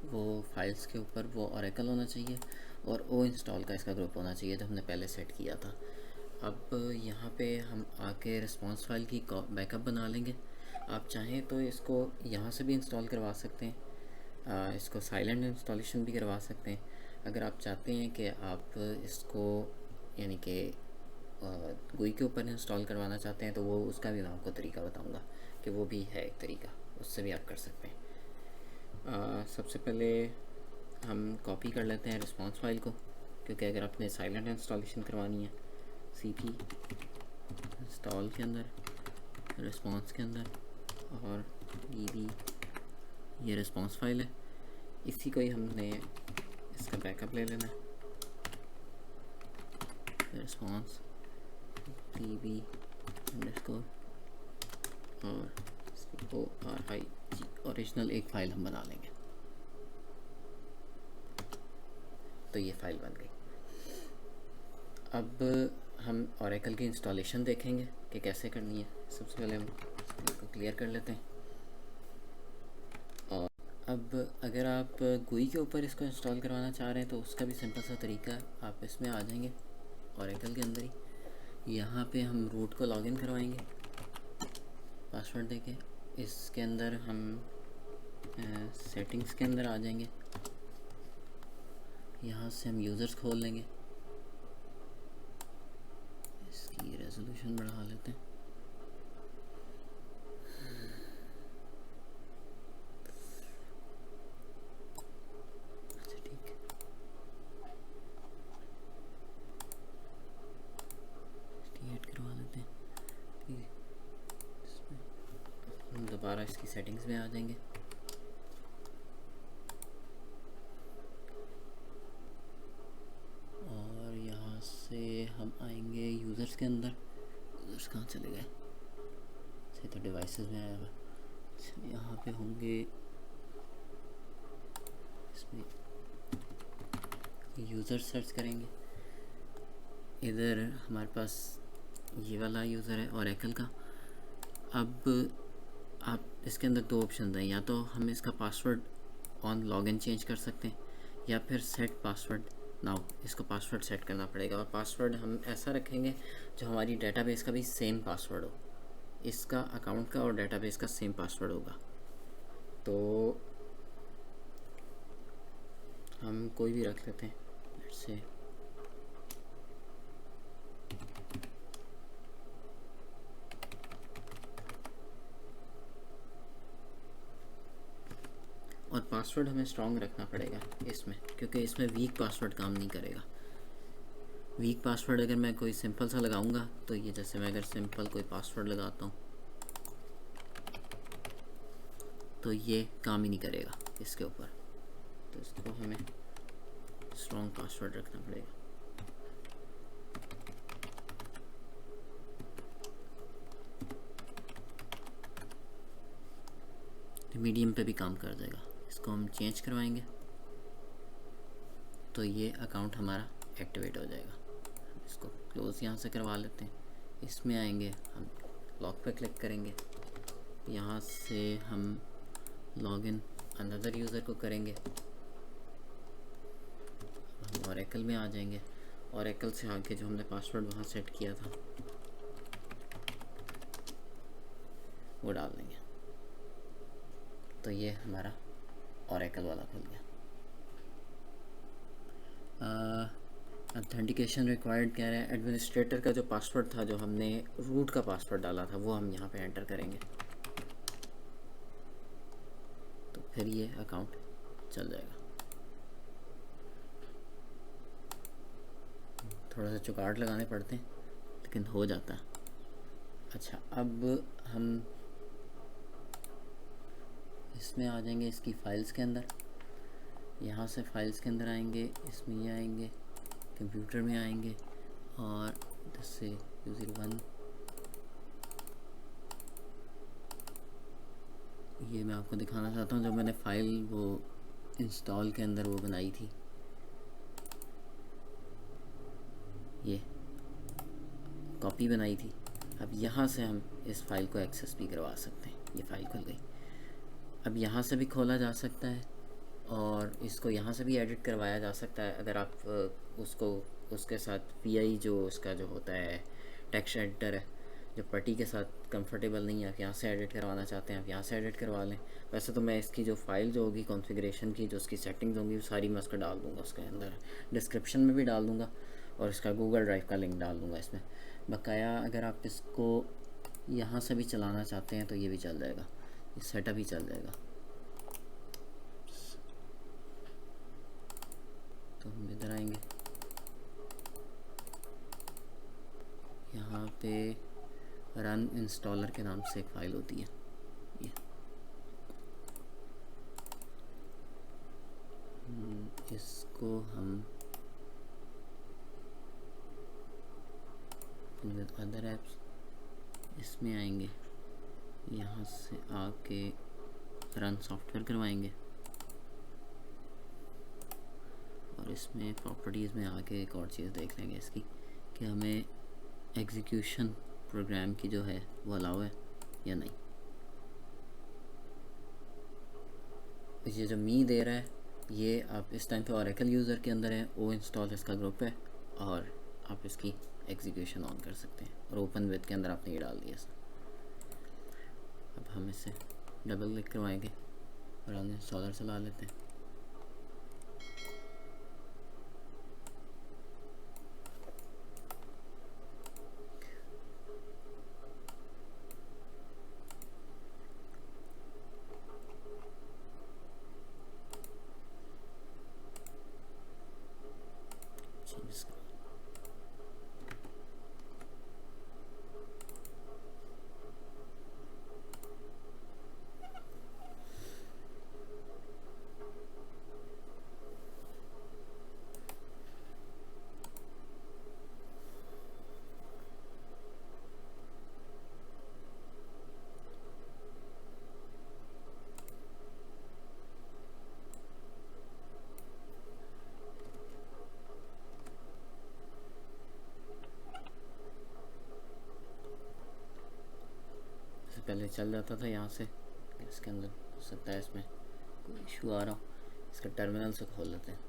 वो फाइल्स के ऊपर वो ओरेकल होना चाहिए और ओ इंस्टॉल का इसका ग्रुप होना चाहिए जो हमने पहले सेट किया था। अब यहाँ पे हम आके रिस्पॉन्स फाइल की बैकअप बना लेंगे। आप चाहें तो इसको यहाँ से भी इंस्टॉल करवा सकते हैं, इसको साइलेंट इंस्टॉलेशन भी करवा सकते हैं। अगर आप चाहते हैं कि आप इसको यानी कि GUI के ऊपर इंस्टॉल करवाना चाहते हैं तो वो उसका भी मैं आपको तरीका बताऊंगा कि वो भी है एक तरीका, उससे भी आप कर सकते हैं। सबसे पहले हम कॉपी कर लेते हैं रिस्पॉन्स फाइल को, क्योंकि अगर आपने साइलेंट इंस्टॉलेशन करवानी है CP इंस्टॉल के अंदर रिस्पॉन्स के अंदर और DB ये रिस्पॉन्स फाइल है, इसी को ही हमने इसका बैकअप ले लेना है। रिस्पॉन्स DB अंडरस्कोर और ORIG ओरिजिनल एक फ़ाइल हम बना लेंगे। तो ये फ़ाइल बन गई। अब हम ओरेकल की इंस्टॉलेशन देखेंगे कि कैसे करनी है। सबसे पहले हम इसको क्लियर कर लेते हैं और अब अगर आप GUI के ऊपर इसको इंस्टॉल करवाना चाह रहे हैं तो उसका भी सिंपल सा तरीका है। आप इसमें आ जाएंगे ओरेकल के अंदर ही, यहाँ पे हम रूट को लॉगिन करवाएंगे पासवर्ड देके। इसके अंदर हम सेटिंग्स के अंदर आ जाएंगे, यहाँ से हम यूज़र्स खोल लेंगे, इसकी रेजोल्यूशन बढ़ा लेते हैं। अच्छा ठीक है, ऐड करवा लेते हैं। ठीक है, हम दोबारा इसकी सेटिंग्स में आ जाएंगे और यहाँ से हम आएंगे यूज़र्स के अंदर। यूज़र्स कहाँ चले गए? से तो डिवाइसेस में आया हुआ। यहाँ पे होंगे इसमें यूज़र सर्च करेंगे। इधर हमारे पास ये वाला यूज़र है ओरेकल का। अब आप इसके अंदर दो ऑप्शन हैं, या तो हम इसका पासवर्ड ऑन लॉगिन चेंज कर सकते हैं या फिर सेट पासवर्ड नाउ, इसको पासवर्ड सेट करना पड़ेगा। और पासवर्ड हम ऐसा रखेंगे जो हमारी डेटाबेस का भी सेम पासवर्ड हो, इसका अकाउंट का और डेटाबेस का सेम पासवर्ड होगा। तो हम कोई भी रख लेते हैं, लेट्स से और पासवर्ड हमें स्ट्रॉन्ग रखना पड़ेगा इसमें, क्योंकि इसमें वीक पासवर्ड काम नहीं करेगा। वीक पासवर्ड अगर मैं कोई सिंपल सा लगाऊंगा तो ये, जैसे मैं अगर सिंपल कोई पासवर्ड लगाता हूँ तो ये काम ही नहीं करेगा इसके ऊपर। तो इसको हमें स्ट्रॉन्ग पासवर्ड रखना पड़ेगा। मीडियम पे भी काम कर जाएगा। इसको हम चेंज करवाएंगे तो ये अकाउंट हमारा एक्टिवेट हो जाएगा। इसको क्लोज़ यहाँ से करवा लेते हैं। इसमें आएंगे, हम लॉक पे क्लिक करेंगे, यहाँ से हम लॉगिन अनदर यूज़र को करेंगे। हम ओरेकल में आ जाएंगे, ओरेकल से आके जो हमने पासवर्ड वहाँ सेट किया था वो डाल देंगे। तो ये हमारा ओरेकल वाला खुल गया। ऑथेंटिकेशन रिक्वायर्ड कह रहे हैं। एडमिनिस्ट्रेटर का जो पासवर्ड था, जो हमने रूट का पासवर्ड डाला था, वो हम यहाँ पे एंटर करेंगे तो फिर ये अकाउंट चल जाएगा। थोड़ा सा जुगाड़ लगाने पड़ते हैं लेकिन हो जाता है। अच्छा, अब हम इसमें आ जाएंगे, इसकी फ़ाइल्स के अंदर। यहाँ से फाइल्स के अंदर आएंगे, इसमें ये आएंगे, कंप्यूटर में आएंगे और जैसे 201 ये मैं आपको दिखाना चाहता हूँ। जो मैंने फ़ाइल वो इंस्टॉल के अंदर वो बनाई थी, ये कॉपी बनाई थी। अब यहाँ से हम इस फ़ाइल को एक्सेस भी करवा सकते हैं। ये फ़ाइल खुल गई। अब यहाँ से भी खोला जा सकता है और इसको यहाँ से भी एडिट करवाया जा सकता है। अगर आप उसको उसके साथ PI जो उसका जो होता है टेक्स्ट एडिटर है, जो पट्टी के साथ कंफर्टेबल नहीं है, आप यहाँ से एडिट करवाना चाहते हैं आप यहाँ से एडिट करवा लें। वैसे तो मैं इसकी जो फ़ाइल जो होगी कॉन्फ़िगरेशन की, जो उसकी सेटिंग्स होंगी, वो सारी मैं उसको डाल दूँगा उसके अंदर, डिस्क्रिप्शन में भी डाल दूँगा और इसका गूगल ड्राइव का लिंक डाल दूँगा इसमें। बकाया अगर आप इसको यहाँ से भी चलाना चाहते हैं तो ये भी चल जाएगा, ये सेटअप ही चल जाएगा। तो हम इधर आएंगे, यहाँ पे रन इंस्टॉलर के नाम से एक फ़ाइल होती है ये। इसको हम अदर ऐप्स, इसमें आएंगे, यहाँ से आके रन सॉफ्टवेयर करवाएंगे और इसमें प्रॉपर्टीज़ में आके एक और चीज़ देख लेंगे इसकी कि हमें एग्जीक्यूशन प्रोग्राम की जो है वो अलाउ है या नहीं। ये जो मी दे रहा है ये आप इस टाइम पे ओरेकल यूज़र के अंदर है, ओ इंस्टॉल इसका ग्रुप है और आप इसकी एग्जीक्यूशन ऑन कर सकते हैं और ओपन विद के अंदर आपने ये डाल दिया। अब हम इसे डबल क्लिक करवाएंगे और हम इंस्टॉलर चला लेते हैं। पहले चल जाता था यहाँ से, इसके अंदर हो सकता है इसमें कोई इशू आ रहा हो। इसका टर्मिनल से खोल लेते हैं।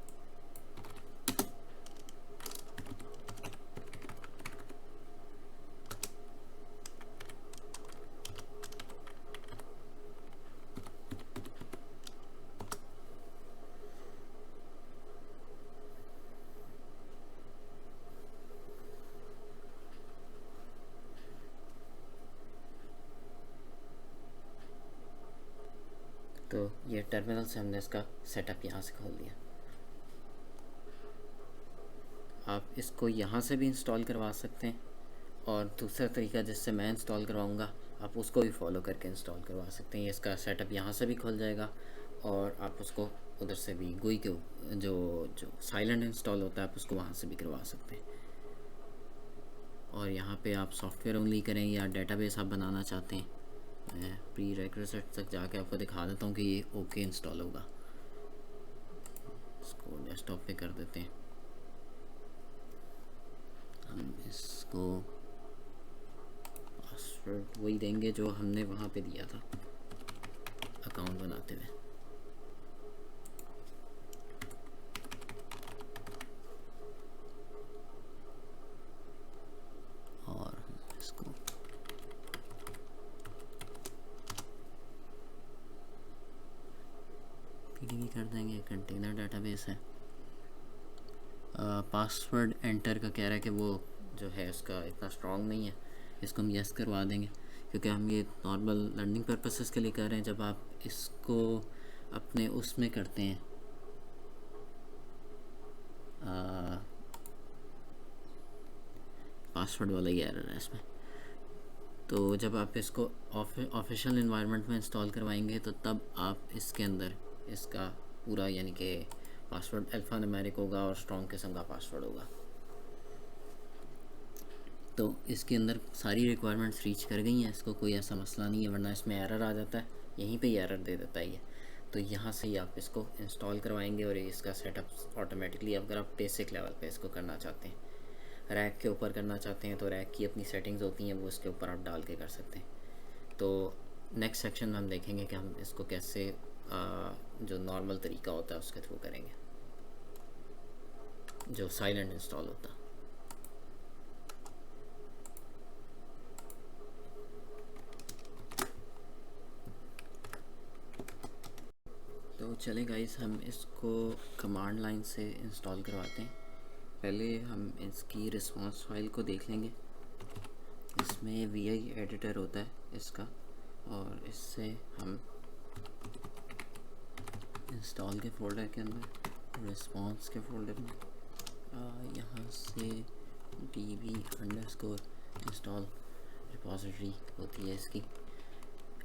तो ये टर्मिनल से हमने इसका सेटअप यहाँ से खोल दिया। आप इसको यहाँ से भी इंस्टॉल करवा सकते हैं, और दूसरा तरीका जिससे मैं इंस्टॉल करवाऊँगा आप उसको भी फॉलो करके इंस्टॉल करवा सकते हैं। इसका सेटअप यहाँ से भी खुल जाएगा, और आप उसको उधर से भी GUI के जो जो साइलेंट इंस्टॉल होता है आप उसको वहाँ से भी करवा सकते हैं। और यहाँ पे आप सॉफ्टवेयर ओनली करें या डेटाबेस आप बनाना चाहते हैं, मैं प्री रिक्विजिट तक जाके आपको दिखा देता हूँ कि ये ओके इंस्टॉल होगा। इसको डेस्कटॉप पे कर देते हैं। हम इसको पासवर्ड वही देंगे जो हमने वहाँ पे दिया था अकाउंट बनाते हुए। और इसको PDB कर देंगे, कंटेनर डेटाबेस है। पासवर्ड एंटर का कह रहा है कि वो जो है इसका इतना स्ट्रॉन्ग नहीं है, इसको हम यस करवा देंगे, क्योंकि हम ये नॉर्मल लर्निंग पर्पसेस के लिए कर रहे हैं। जब आप इसको अपने उसमें करते हैं पासवर्ड वाला ही एरर है इसमें, तो जब आप इसको ऑफिशियल इन्वायरमेंट में इंस्टॉल करवाएंगे तो तब आप इसके अंदर इसका पूरा यानी कि पासवर्ड अल्फ़ा न्यूमेरिक होगा और स्ट्रॉन्ग किस्म का पासवर्ड होगा। तो इसके अंदर सारी रिक्वायरमेंट्स रीच कर गई हैं, इसको कोई ऐसा मसला नहीं है, वरना इसमें एरर आ जाता है, यहीं पे ही एरर दे देता है ये। तो यहाँ से ही आप इसको इंस्टॉल करवाएंगे और इसका सेटअप ऑटोमेटिकली, अगर आप बेसिक लेवल पे इसको करना चाहते हैं, रैक के ऊपर करना चाहते हैं तो रैक की अपनी सेटिंग्स होती हैं, वो इसके ऊपर आप डाल के कर सकते हैं। तो नेक्स्ट सेक्शन में हम देखेंगे कि हम इसको कैसे जो नॉर्मल तरीका होता है उसके थ्रू करेंगे, जो साइलेंट इंस्टॉल होता है। तो चलें गाइस, हम इसको कमांड लाइन से इंस्टॉल करवाते हैं। पहले हम इसकी रिस्पांस फाइल को देख लेंगे। इसमें VI एडिटर होता है इसका, और इससे हम इंस्टॉल के फोल्डर के अंदर रिस्पांस के फोल्डर में यहाँ से db _install रिपॉजिटरी होती है इसकी।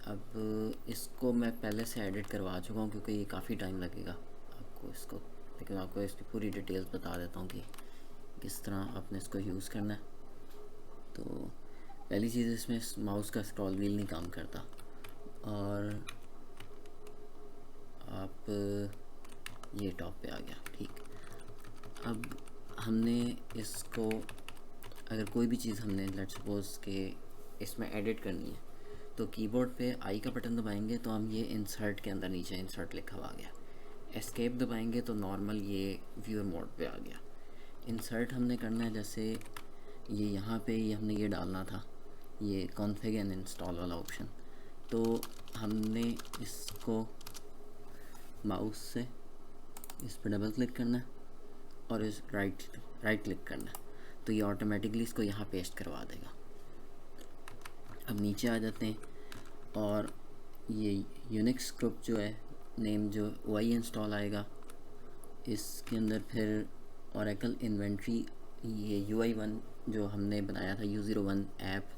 अब इसको मैं पहले से एडिट करवा चुका हूँ क्योंकि ये काफ़ी टाइम लगेगा आपको इसको, लेकिन आपको इसकी पूरी डिटेल्स बता देता हूँ कि किस तरह आपने इसको यूज़ करना है। तो पहली चीज़, इसमें माउस का स्क्रॉल व्हील नहीं काम करता, और आप ये टॉप पे आ गया, ठीक। अब हमने इसको, अगर कोई भी चीज़ हमने लेट्स सपोज के इसमें एडिट करनी है तो कीबोर्ड पे आई का बटन दबाएंगे तो हम ये इंसर्ट के अंदर नीचे इंसर्ट लिखा हुआ आ गया। एस्केप दबाएंगे तो नॉर्मल ये व्यूअर मोड पे आ गया। इंसर्ट हमने करना है, जैसे ये यहाँ पे ये हमने ये डालना था, ये कॉन्फ़िग एंड इंस्टॉल वाला ऑप्शन, तो हमने इसको माउस से इस पर डबल क्लिक करना है और इस राइट क्लिक करना है, तो ये ऑटोमेटिकली इसको यहाँ पेस्ट करवा देगा। अब नीचे आ जाते हैं, और ये यूनिक्स ग्रुप जो है नेम जो OI इंस्टॉल आएगा, इसके अंदर फिर ओरेकल इन्वेंट्री, ये UI1 जो हमने बनाया था U01 ऐप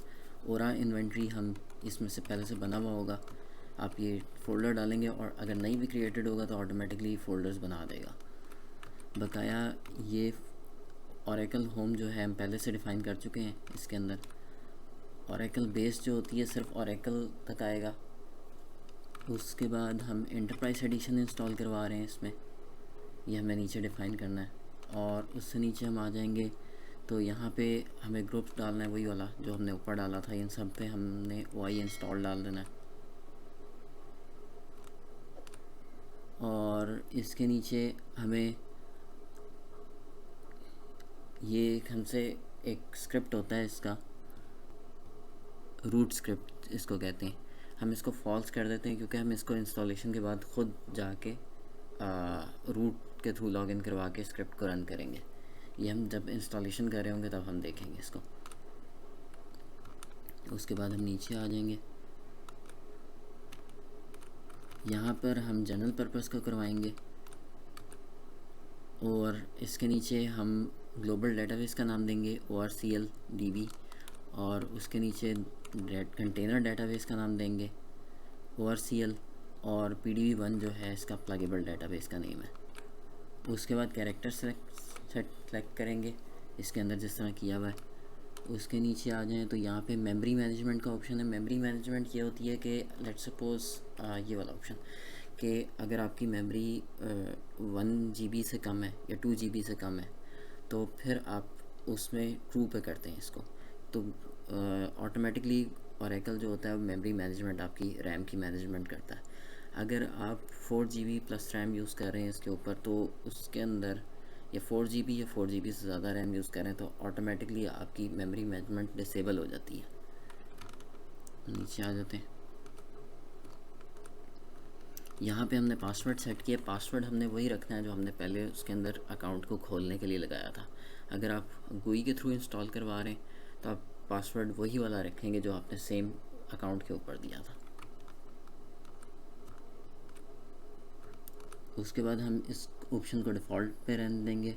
ओरा इन्वेंट्री, हम इसमें से पहले से बना हुआ होगा। आप ये फ़ोल्डर डालेंगे और अगर नहीं भी क्रिएटेड होगा तो ऑटोमेटिकली फ़ोल्डर्स बना देगा। बकाया ये ओरेकल होम जो है हम पहले से डिफ़ाइन कर चुके हैं इसके अंदर। ओरेकल बेस जो होती है सिर्फ ओरेकल तक आएगा। उसके बाद हम एंटरप्राइज एडिशन इंस्टॉल करवा रहे हैं इसमें, ये हमें नीचे डिफ़ाइन करना है। और उससे नीचे हम आ जाएंगे तो यहाँ पे हमें ग्रुप्स डालना है, वही वाला जो हमने ऊपर डाला था। इन सब पे हमने वाई इंस्टॉल डाल देना है, और इसके नीचे हमें ये हमसे एक स्क्रिप्ट होता है, इसका रूट स्क्रिप्ट इसको कहते हैं। हम इसको फॉल्स कर देते हैं क्योंकि हम इसको इंस्टॉलेशन के बाद ख़ुद जाके रूट के थ्रू लॉगिन करवा के स्क्रिप्ट को रन करेंगे। ये हम जब इंस्टॉलेशन कर रहे होंगे तब हम देखेंगे इसको। उसके बाद हम नीचे आ जाएंगे, यहाँ पर हम जनरल पर्पस को करवाएंगे, और इसके नीचे हम ग्लोबल डेटाबेस का नाम देंगे ORCL DB, और उसके नीचे कंटेनर डेटाबेस का नाम देंगे ORCL, और PDB1 जो है इसका प्लगेबल डेटाबेस का नेम है। उसके बाद कैरेक्टर सेलेक्ट करेंगे इसके अंदर जिस तरह किया हुआ है। उसके नीचे आ जाएं तो यहाँ पे मेमोरी मैनेजमेंट का ऑप्शन है। मेमोरी मैनेजमेंट ये होती है कि लेट्स सपोज ये वाला ऑप्शन कि अगर आपकी मेमोरी 1 GB से कम है या 2 GB से कम है तो फिर आप उसमें ट्रू पे करते हैं इसको, तो ऑटोमेटिकली ओरेकल जो होता है वो मेमोरी मैनेजमेंट आपकी रैम की मैनेजमेंट करता है। अगर आप 4 GB प्लस रैम यूज़ कर रहे हैं इसके ऊपर, तो उसके अंदर या 4 GB या 4 GB से ज़्यादा रैम यूज़ करें तो ऑटोमेटिकली आपकी मेमोरी मैनेजमेंट डिसेबल हो जाती है। नीचे आ जाते हैं, यहाँ पे हमने पासवर्ड सेट किया। पासवर्ड हमने वही रखना है जो हमने पहले उसके अंदर अकाउंट को खोलने के लिए लगाया था। अगर आप GUI के थ्रू इंस्टॉल करवा रहे हैं तो आप पासवर्ड वही वाला रखेंगे जो आपने सेम अकाउंट के ऊपर दिया था। उसके बाद हम इस ऑप्शन को डिफ़ॉल्ट पे रहने देंगे।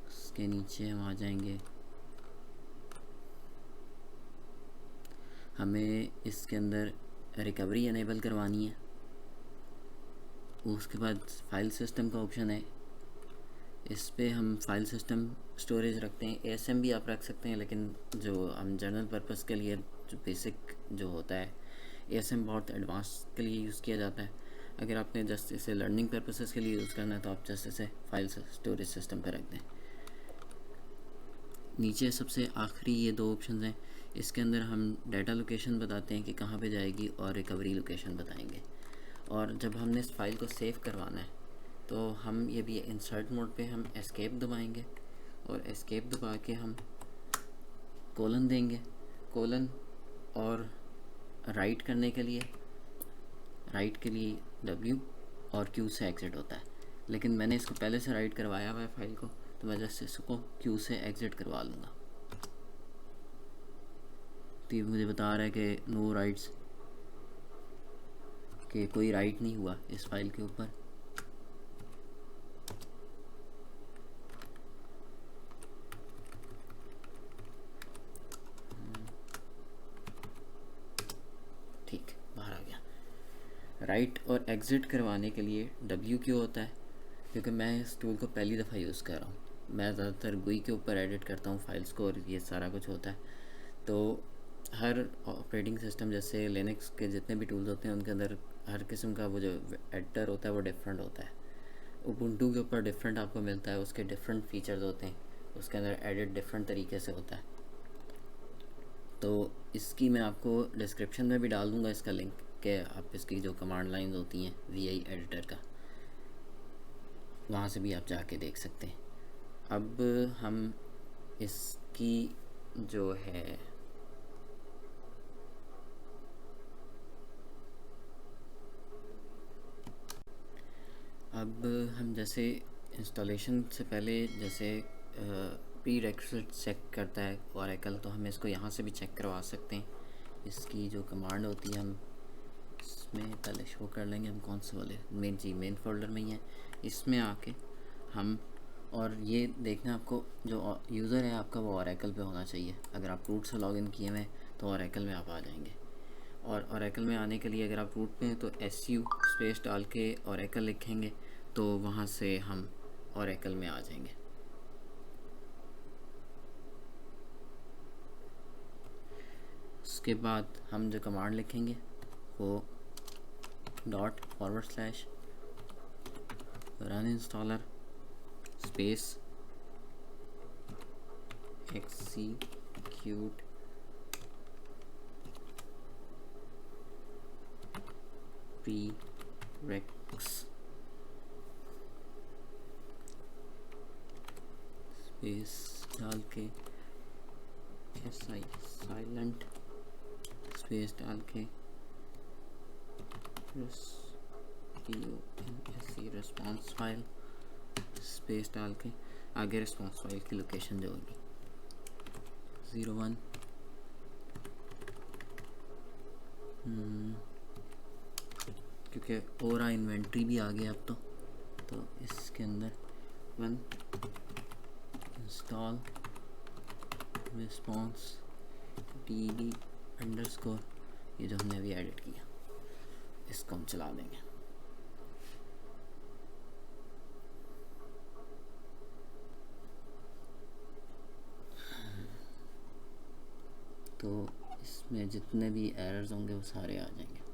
उसके नीचे हम आ जाएंगे, हमें इसके अंदर रिकवरी इनेबल करवानी है। उसके बाद फाइल सिस्टम का ऑप्शन है, इस पे हम फाइल सिस्टम स्टोरेज रखते हैं। ASM भी आप रख सकते हैं, लेकिन जो हम जनरल पर्पस के लिए जो बेसिक जो होता है ASM बहुत एडवांस के लिए यूज़ किया जाता है। अगर आपने जस्ट इसे लर्निंग पर्पसेस के लिए यूज़ करना है तो आप जस्ट इसे फाइल स्टोरेज सिस्टम पर रख दें। नीचे सबसे आखिरी ये 2 ऑप्शन हैं, इसके अंदर हम डाटा लोकेशन बताते हैं कि कहाँ पे जाएगी, और रिकवरी लोकेशन बताएंगे। और जब हमने इस फाइल को सेव करवाना है तो हम ये भी इंसर्ट मोड पे हम एस्केप दबाएंगे, और एस्केप दबा के हम कोलन देंगे, कोलन, और राइट करने के लिए W और Q से एग्ज़िट होता है। लेकिन मैंने इसको पहले से राइट करवाया हुआ है फाइल को, तो मैं जस्ट इसको Q से एग्ज़िट करवा लूँगा। तो ये मुझे बता रहा है कि नो राइट्स, कि कोई राइट नहीं हुआ इस फाइल के ऊपर। ठीक, बाहर आ गया। राइट और एग्ज़िट करवाने के लिए W क्यों होता है? क्योंकि मैं इस टूल को पहली दफ़ा यूज़ कर रहा हूँ। मैं ज़्यादातर GUI के ऊपर एडिट करता हूँ फाइल्स को, और ये सारा कुछ होता है। तो हर ऑपरेटिंग सिस्टम जैसे लिनक्स के जितने भी टूल्स होते हैं उनके अंदर हर किस्म का वो जो एडिटर होता है वो डिफरेंट होता है। उबुंटू के ऊपर डिफरेंट आपको मिलता है, उसके डिफरेंट फीचर्स होते हैं, उसके अंदर एडिट डिफरेंट तरीके से होता है। तो इसकी मैं आपको डिस्क्रिप्शन में भी डाल दूँगा इसका लिंक, कि आप इसकी जो कमांड लाइंस होती हैं VI एडिटर का, वहाँ से भी आप जाके देख सकते हैं। अब हम इसकी जो है अब हम जैसे इंस्टॉलेशन से पहले जैसे प्री रेक्विजिट चेक करता है ओरेकल, तो हम इसको यहाँ से भी चेक करवा सकते हैं। इसकी जो कमांड होती है हम इसमें पहले शो कर लेंगे, हम कौन से वाले मेन फोल्डर में ही है। इसमें आके हम, और ये देखना आपको जो यूज़र है आपका वो ओरेकल पे होना चाहिए। अगर आप रूट से लॉगिन किए हुए तो ओरेकल में आप आ जाएंगे। और ओरेकल में आने के लिए अगर आप रूट पे हैं तो SU स्पेस डाल के ओरेकल लिखेंगे, तो वहाँ से हम ओरेकल में आ जाएंगे। उसके बाद हम जो कमांड लिखेंगे वो ./ run installer space execute prereqs space डाल के साइलेंट स्पेस डाल के रिस्पॉन्स फाइल स्पेस डाल के आगे रिस्पॉन्स फाइल की लोकेशन जो होगी 01 क्योंकि ओरा इन्वेंट्री भी आ गया अब तो इसके अंदर 1 इंस्टॉल रिस्पॉन्स db अंडरस्कोर ये जो हमने अभी एडिट किया इसको हम चला देंगे। तो इसमें जितने भी एरर्स होंगे वो सारे आ जाएंगे।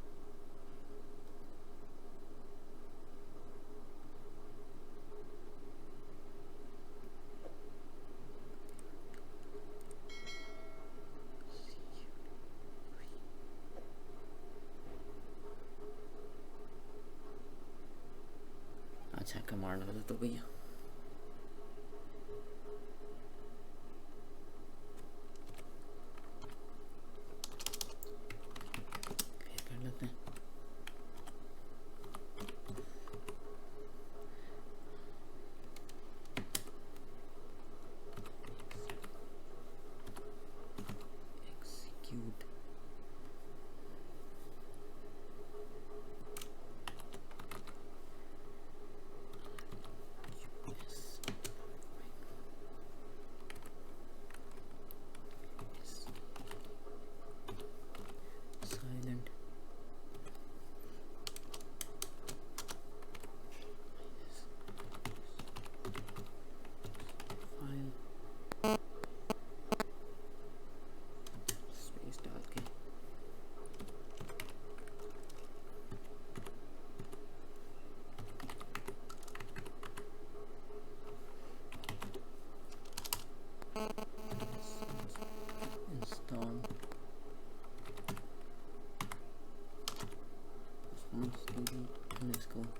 अच्छा कमांड वाला तो भैया कर लेते हैं। execute silent file स्पेस डाल के install underscore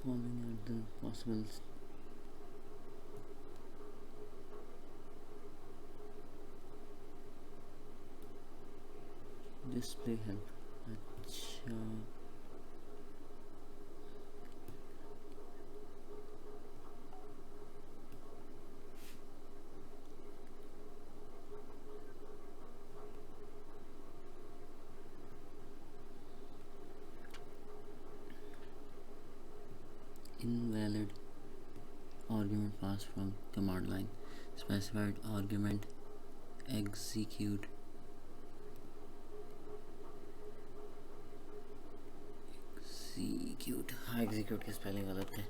following are the possible display help। अच्छा invalid argument passed from command line specified argument execute हाँ एग्जीक्यूट की स्पेलिंग गलत है।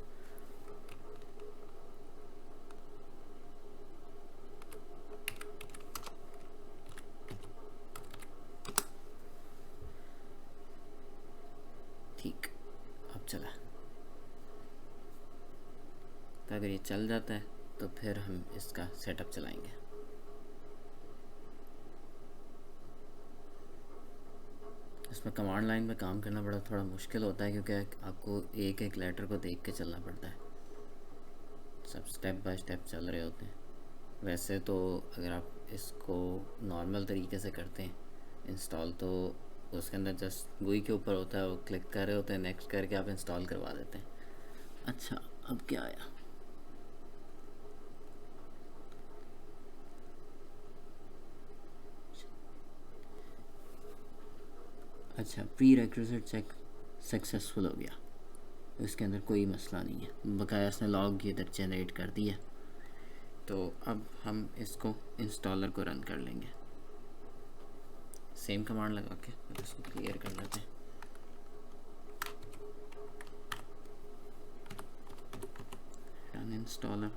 ठीक अब चला। तो अगर ये चल जाता है तो फिर हम इसका सेटअप चलाएंगे। इसमें कमांड लाइन में काम करना बड़ा थोड़ा मुश्किल होता है क्योंकि आपको एक एक लेटर को देख के चलना पड़ता है, सब स्टेप बाय स्टेप चल रहे होते हैं। वैसे तो अगर आप इसको नॉर्मल तरीके से करते हैं इंस्टॉल तो उसके अंदर जस्ट GUI के ऊपर होता है, वो क्लिक कर रहे होते हैं, नेक्स्ट करके आप इंस्टॉल करवा देते हैं। अच्छा अब क्या आया? अच्छा प्री रिक्विजिट चेक सक्सेसफुल हो गया, इसके अंदर कोई मसला नहीं है, बकाया इसने लॉग ये इधर जनरेट कर दिया। तो अब हम इसको इंस्टॉलर को रन कर लेंगे, सेम कमांड लगा के इसको क्लियर कर लेते हैं। Run installer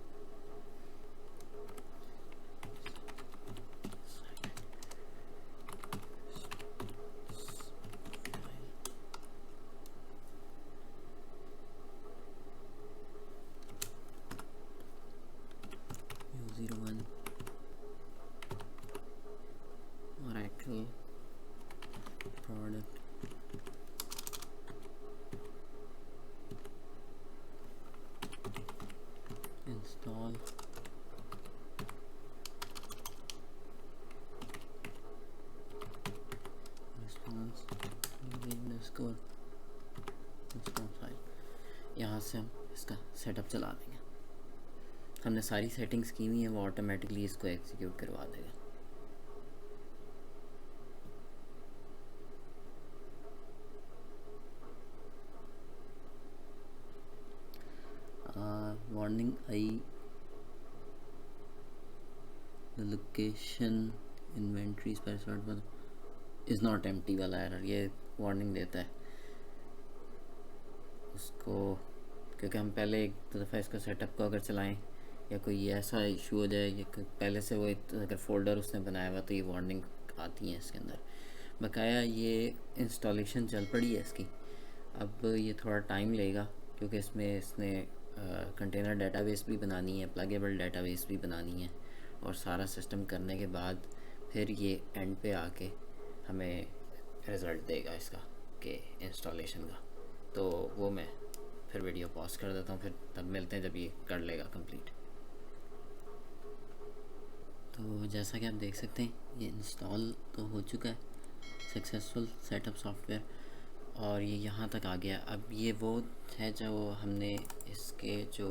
install response underscore install file, यहाँ से हम इसका सेटअप चला देंगे। हमने सारी सेटिंग्स की हुई हैं, वो ऑटोमेटिकली इसको एग्जीक्यूट करवा देगा। Warning I, the location inventory password is not empty वाला एरर, ये वार्निंग देता है उसको, क्योंकि हम पहले एक दफ़ा इसको सेटअप को अगर चलाएं या कोई ऐसा इशू हो जाए या पहले से वो अगर फ़ोल्डर उसने बनाया हुआ तो ये वार्निंग आती है इसके अंदर। बकाया ये इंस्टॉलेशन चल पड़ी है इसकी, अब ये थोड़ा टाइम लेगा क्योंकि इसमें इसने कंटेनर डेटाबेस भी बनानी है, प्लगेबल डेटाबेस भी बनानी है, और सारा सिस्टम करने के बाद फिर ये एंड पे आके हमें रिज़ल्ट देगा इसका कि इंस्टॉलेशन का। तो वो मैं फिर वीडियो पॉज कर देता हूँ, फिर तब मिलते हैं जब ये कर लेगा कंप्लीट। तो जैसा कि आप देख सकते हैं ये इंस्टॉल तो हो चुका है, सक्सेसफुल सेटअप सॉफ्टवेयर, और ये यहाँ तक आ गया। अब ये वो है जो हमने इसके जो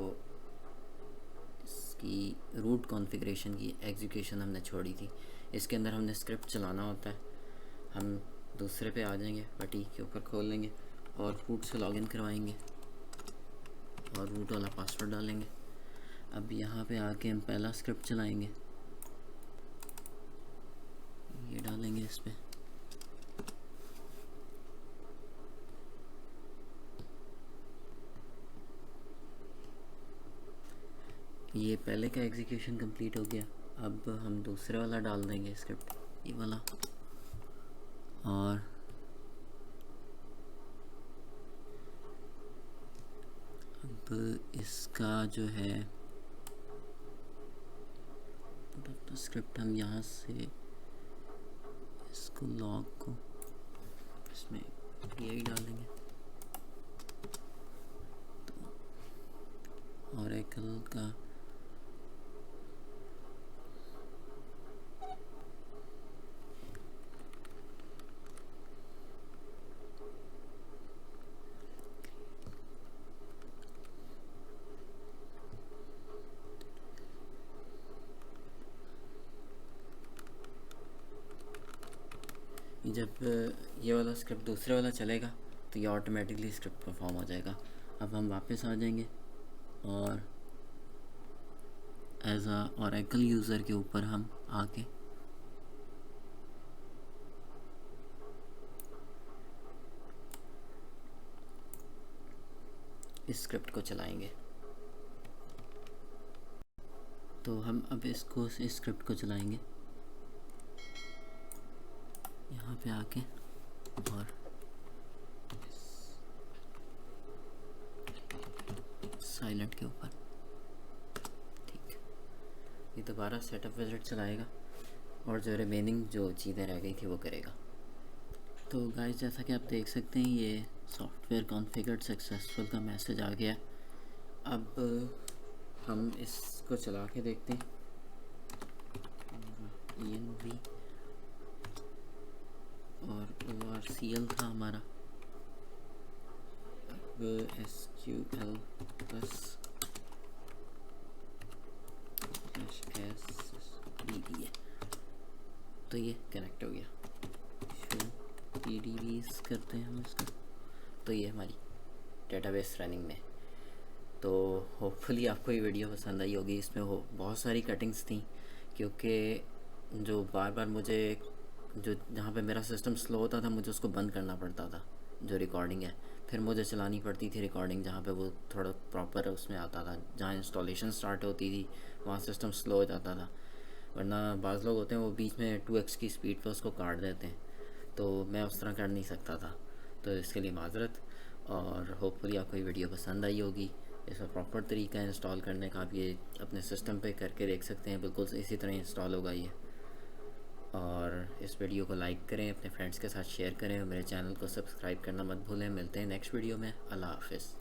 इसकी रूट कॉन्फ़िगरेशन की एग्जीक्यूशन हमने छोड़ी थी, इसके अंदर हमने स्क्रिप्ट चलाना होता है। हम दूसरे पे आ जाएंगे, पटी के ऊपर खोल लेंगे और रूट से लॉगिन करवाएंगे और रूट वाला पासवर्ड डालेंगे। अब यहाँ पे आके हम पहला स्क्रिप्ट चलाएंगे, ये डालेंगे इस पे, ये पहले का एग्जीक्यूशन कंप्लीट हो गया। अब हम दूसरे वाला डाल देंगे स्क्रिप्ट, ये वाला, और अब इसका जो है तो स्क्रिप्ट हम यहाँ से इसको लॉग को इसमें यही डालेंगे। तो ओरेकल का जब ये वाला स्क्रिप्ट दूसरे वाला चलेगा तो ये ऑटोमेटिकली स्क्रिप्ट परफॉर्म हो जाएगा। अब हम वापस आ जाएंगे और एज आ ओरेकल यूज़र के ऊपर हम आके इस स्क्रिप्ट को चलाएंगे। तो हम अब इसको इस स्क्रिप्ट को चलाएंगे यहाँ पे आके, और साइलेंट के ऊपर, ठीक। ये दोबारा सेटअप विज़िट चलाएगा और जो रिमेनिंग जो चीज़ें रह गई थी वो करेगा। तो गाइस जैसा कि आप देख सकते हैं ये सॉफ्टवेयर कॉन्फ़िगर्ड सक्सेसफुल का मैसेज आ गया। अब हम इसको चला के देखते हैं। env और ORCL था हमारा, अब SQL प्लस SSDB है, तो ये कनेक्ट हो गया। PDBs करते हैं हम इसका, तो ये हमारी डेटाबेस रनिंग में। तो होपफुली आपको ये वीडियो पसंद आई होगी। इसमें बहुत सारी कटिंग्स थी, क्योंकि जो बार बार मुझे जो जहाँ पे मेरा सिस्टम स्लो होता था मुझे उसको बंद करना पड़ता था, जो रिकॉर्डिंग है, फिर मुझे चलानी पड़ती थी रिकॉर्डिंग जहाँ पे वो थोड़ा प्रॉपर उसमें आता था। जहाँ इंस्टॉलेशन स्टार्ट होती थी वहाँ सिस्टम स्लो हो जाता था, वरना बाज़ लोग होते हैं वो बीच में 2x की स्पीड पे उसको काट देते हैं, तो मैं उस तरह कर नहीं सकता था। तो इसके लिए माज़रत, और होपफुली आपको ये वीडियो पसंद आई होगी। इसमें प्रॉपर तरीका है इंस्टॉल करने का, आप ये अपने सिस्टम पे करके देख सकते हैं, बिल्कुल इसी तरह इंस्टॉल होगा ये। और इस वीडियो को लाइक करें, अपने फ्रेंड्स के साथ शेयर करें, और मेरे चैनल को सब्सक्राइब करना मत भूलें। मिलते हैं नेक्स्ट वीडियो में। अल्लाह हाफ़िज़।